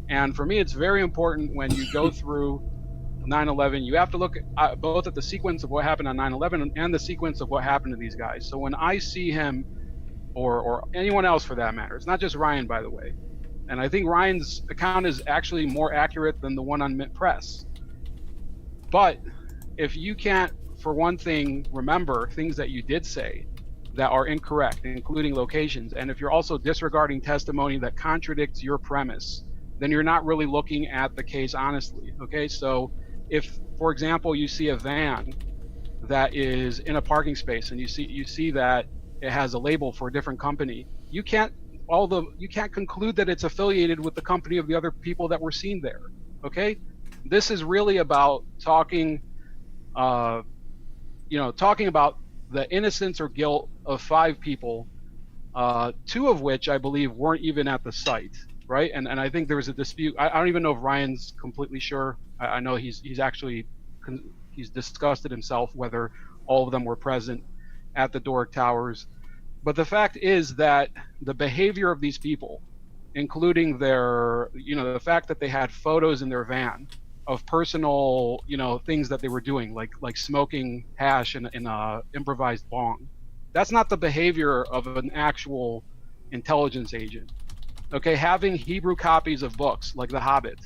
and for me, it's very important when you go through 9/11, you have to look at both at the sequence of what happened on 9/11 and the sequence of what happened to these guys. So when I see him, or anyone else for that matter, it's not just Ryan, by the way, and I think Ryan's account is actually more accurate than the one on Mint Press. But if you can't, for one thing, remember things that you did say that are incorrect, including locations, and if you're also disregarding testimony that contradicts your premise, then you're not really looking at the case honestly. Okay, so if, for example, you see a van that is in a parking space and you see that it has a label for a different company, you can't conclude that it's affiliated with the company of the other people that were seen there. Okay, this is really about talking about the innocence or guilt of 5 people, 2 of which I believe weren't even at the site, right? And I think there was a dispute. I don't even know if Ryan's completely sure. I know he's discussed it himself whether all of them were present at the Doric Towers. But the fact is that the behavior of these people, including their, the fact that they had photos in their van of personal, things that they were doing, like smoking hash in a improvised bong, that's not the behavior of an actual intelligence agent. Okay, having Hebrew copies of books like The Hobbit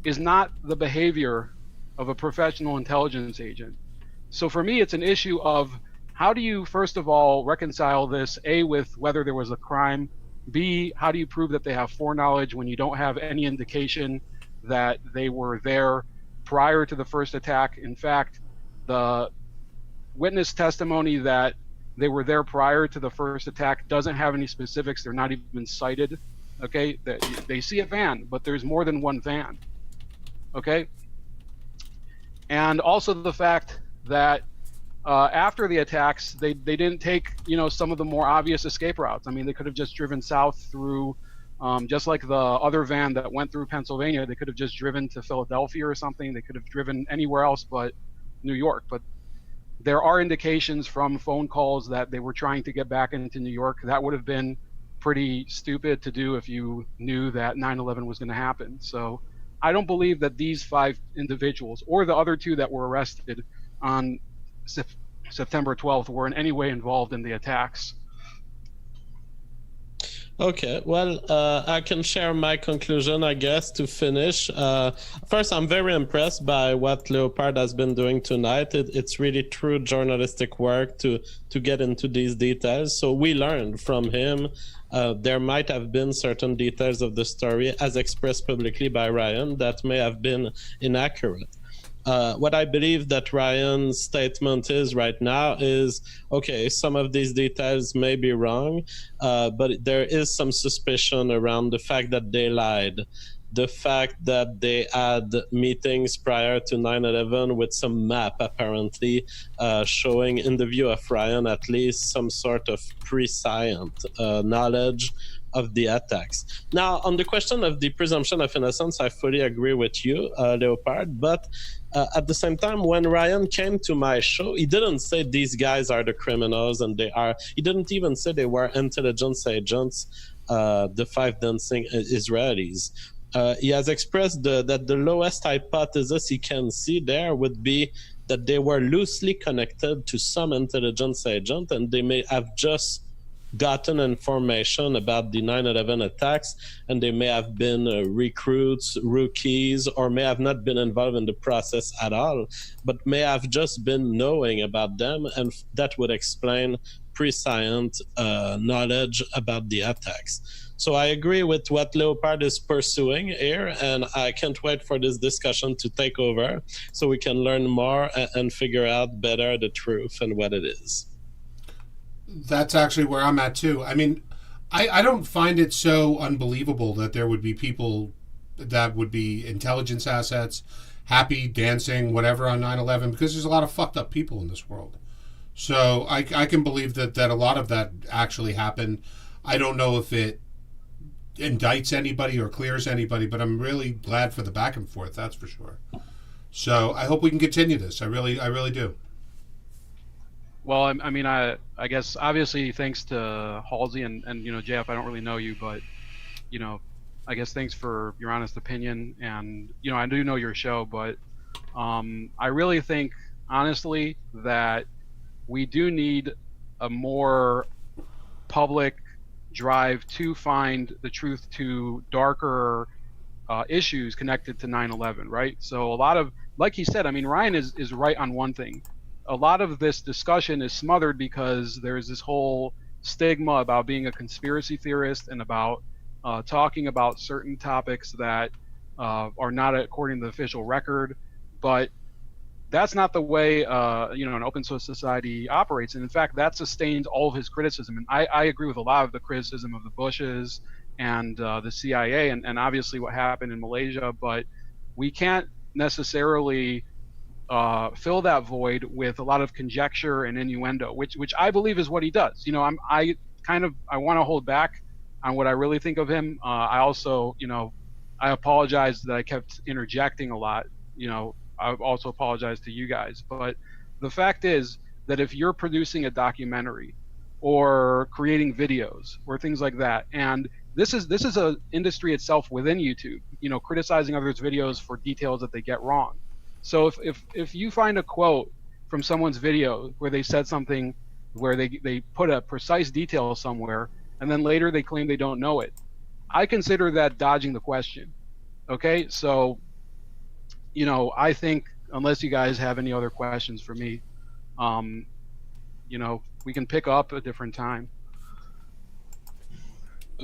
is not the behavior of a professional intelligence agent. So for me, it's an issue of how do you, first of all, reconcile this, A, with whether there was a crime, B, how do you prove that they have foreknowledge when you don't have any indication that they were there prior to the first attack? In fact, the witness testimony that they were there prior to the first attack doesn't have any specifics. They're not even cited. Okay, they see a van, but there's more than one van. Okay, and also the fact that after the attacks, they didn't take some of the more obvious escape routes. I mean, they could have just driven south through, just like the other van that went through Pennsylvania. They could have just driven to Philadelphia or something. They could have driven anywhere else but New York. But there are indications from phone calls that they were trying to get back into New York. That would have been pretty stupid to do if you knew that 9/11 was going to happen. So I don't believe that these 5 individuals or the other 2 that were arrested on September 12th were in any way involved in the attacks. Okay, well, I can share my conclusion, I guess, to finish. First, I'm very impressed by what Leopard has been doing tonight. It's really true journalistic work to get into these details. So we learned from him. There might have been certain details of the story, as expressed publicly by Ryan, that may have been inaccurate. What I believe that Ryan's statement is right now is, okay, some of these details may be wrong, but there is some suspicion around the fact that they lied. The fact that they had meetings prior to 9/11 with some map apparently showing, in the view of Ryan at least, some sort of prescient knowledge of the attacks. Now, on the question of the presumption of innocence, I fully agree with you, Leopard, but at the same time, when Ryan came to my show, he didn't say these guys are the criminals and he didn't even say they were intelligence agents, the 5 dancing Israelis. He has expressed that the lowest hypothesis he can see there would be that they were loosely connected to some intelligence agent and they may have just gotten information about the 9/11 attacks, and they may have been recruits, rookies, or may have not been involved in the process at all, but may have just been knowing about them, and that would explain prescient knowledge about the attacks. So I agree with what Leopard is pursuing here, and I can't wait for this discussion to take over so we can learn more and figure out better the truth and what it is. That's actually where I'm at too. I mean, I don't find it so unbelievable that there would be people that would be intelligence assets, happy, dancing, whatever on 9/11, because there's a lot of fucked up people in this world. So I can believe that a lot of that actually happened. I don't know if it indicts anybody or clears anybody, but I'm really glad for the back and forth, that's for sure. So I hope we can continue this. I really do. Well, I mean, I guess obviously thanks to Halsey and JF, I don't really know you, but I guess thanks for your honest opinion, and I do know your show, but I really think honestly that we do need a more public drive to find the truth to darker issues connected to 9/11, right? So a lot of, like he said, I mean, Ryan is right on one thing. A lot of this discussion is smothered because there's this whole stigma about being a conspiracy theorist and about talking about certain topics that are not according to the official record. But that's not the way an open source society operates. And in fact, that sustains all of his criticism. And I agree with a lot of the criticism of the Bushes and the CIA and obviously what happened in Malaysia. But we can't necessarily fill that void with a lot of conjecture and innuendo, which I believe is what he does. I want to hold back on what I really think of him. I also, I apologize that I kept interjecting a lot. I also apologize to you guys. But the fact is that if you're producing a documentary or creating videos or things like that, and this is a industry itself within YouTube, criticizing others' videos for details that they get wrong. So if you find a quote from someone's video where they said something where they put a precise detail somewhere and then later they claim they don't know it, I consider that dodging the question. Okay, so I think unless you guys have any other questions for me, we can pick up a different time.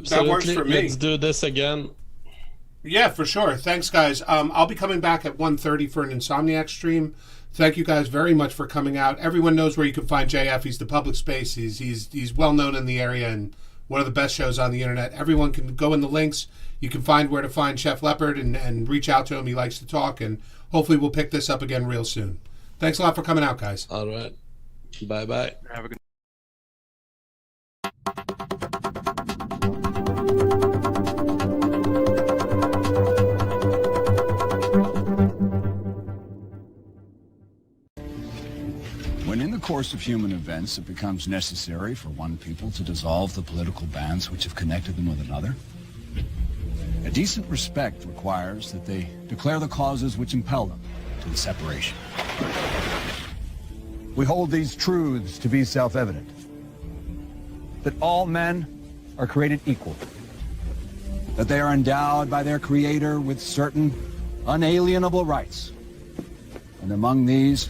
That works for me. Let's do this again. Yeah, for sure. Thanks, guys. I'll be coming back at 1:30 for an Insomniac stream. Thank you guys very much for coming out. Everyone knows where you can find JF. He's the public space. He's well known in the area and one of the best shows on the internet. Everyone can go in the links. You can find where to find Chef Leopard and reach out to him. He likes to talk, and hopefully we'll pick this up again real soon. Thanks a lot for coming out, guys. All right. Bye-bye. Have a good When in the course of human events it becomes necessary for one people to dissolve the political bands which have connected them with another, a decent respect requires that they declare the causes which impel them to the separation. We hold these truths to be self-evident, that all men are created equal, that they are endowed by their Creator with certain unalienable rights, and among these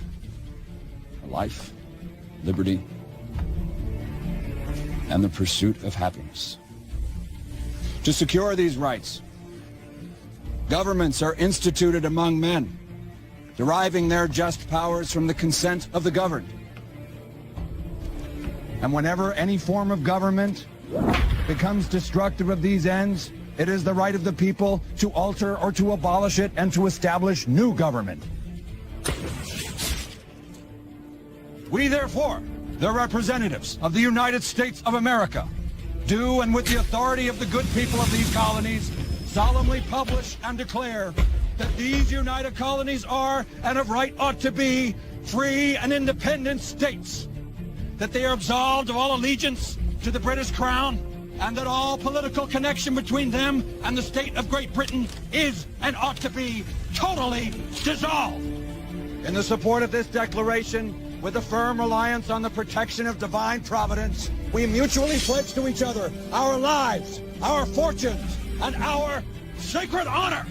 life, liberty, and the pursuit of happiness. To secure these rights, governments are instituted among men, deriving their just powers from the consent of the governed. And whenever any form of government becomes destructive of these ends, it is the right of the people to alter or to abolish it and to establish new government. We, therefore, the representatives of the United States of America, do, and with the authority of the good people of these colonies, solemnly publish and declare that these united colonies are, and of right ought to be, free and independent states, that they are absolved of all allegiance to the British Crown, and that all political connection between them and the state of Great Britain is, and ought to be, totally dissolved. In the support of this declaration, with a firm reliance on the protection of divine providence, we mutually pledge to each other our lives, our fortunes, and our sacred honor.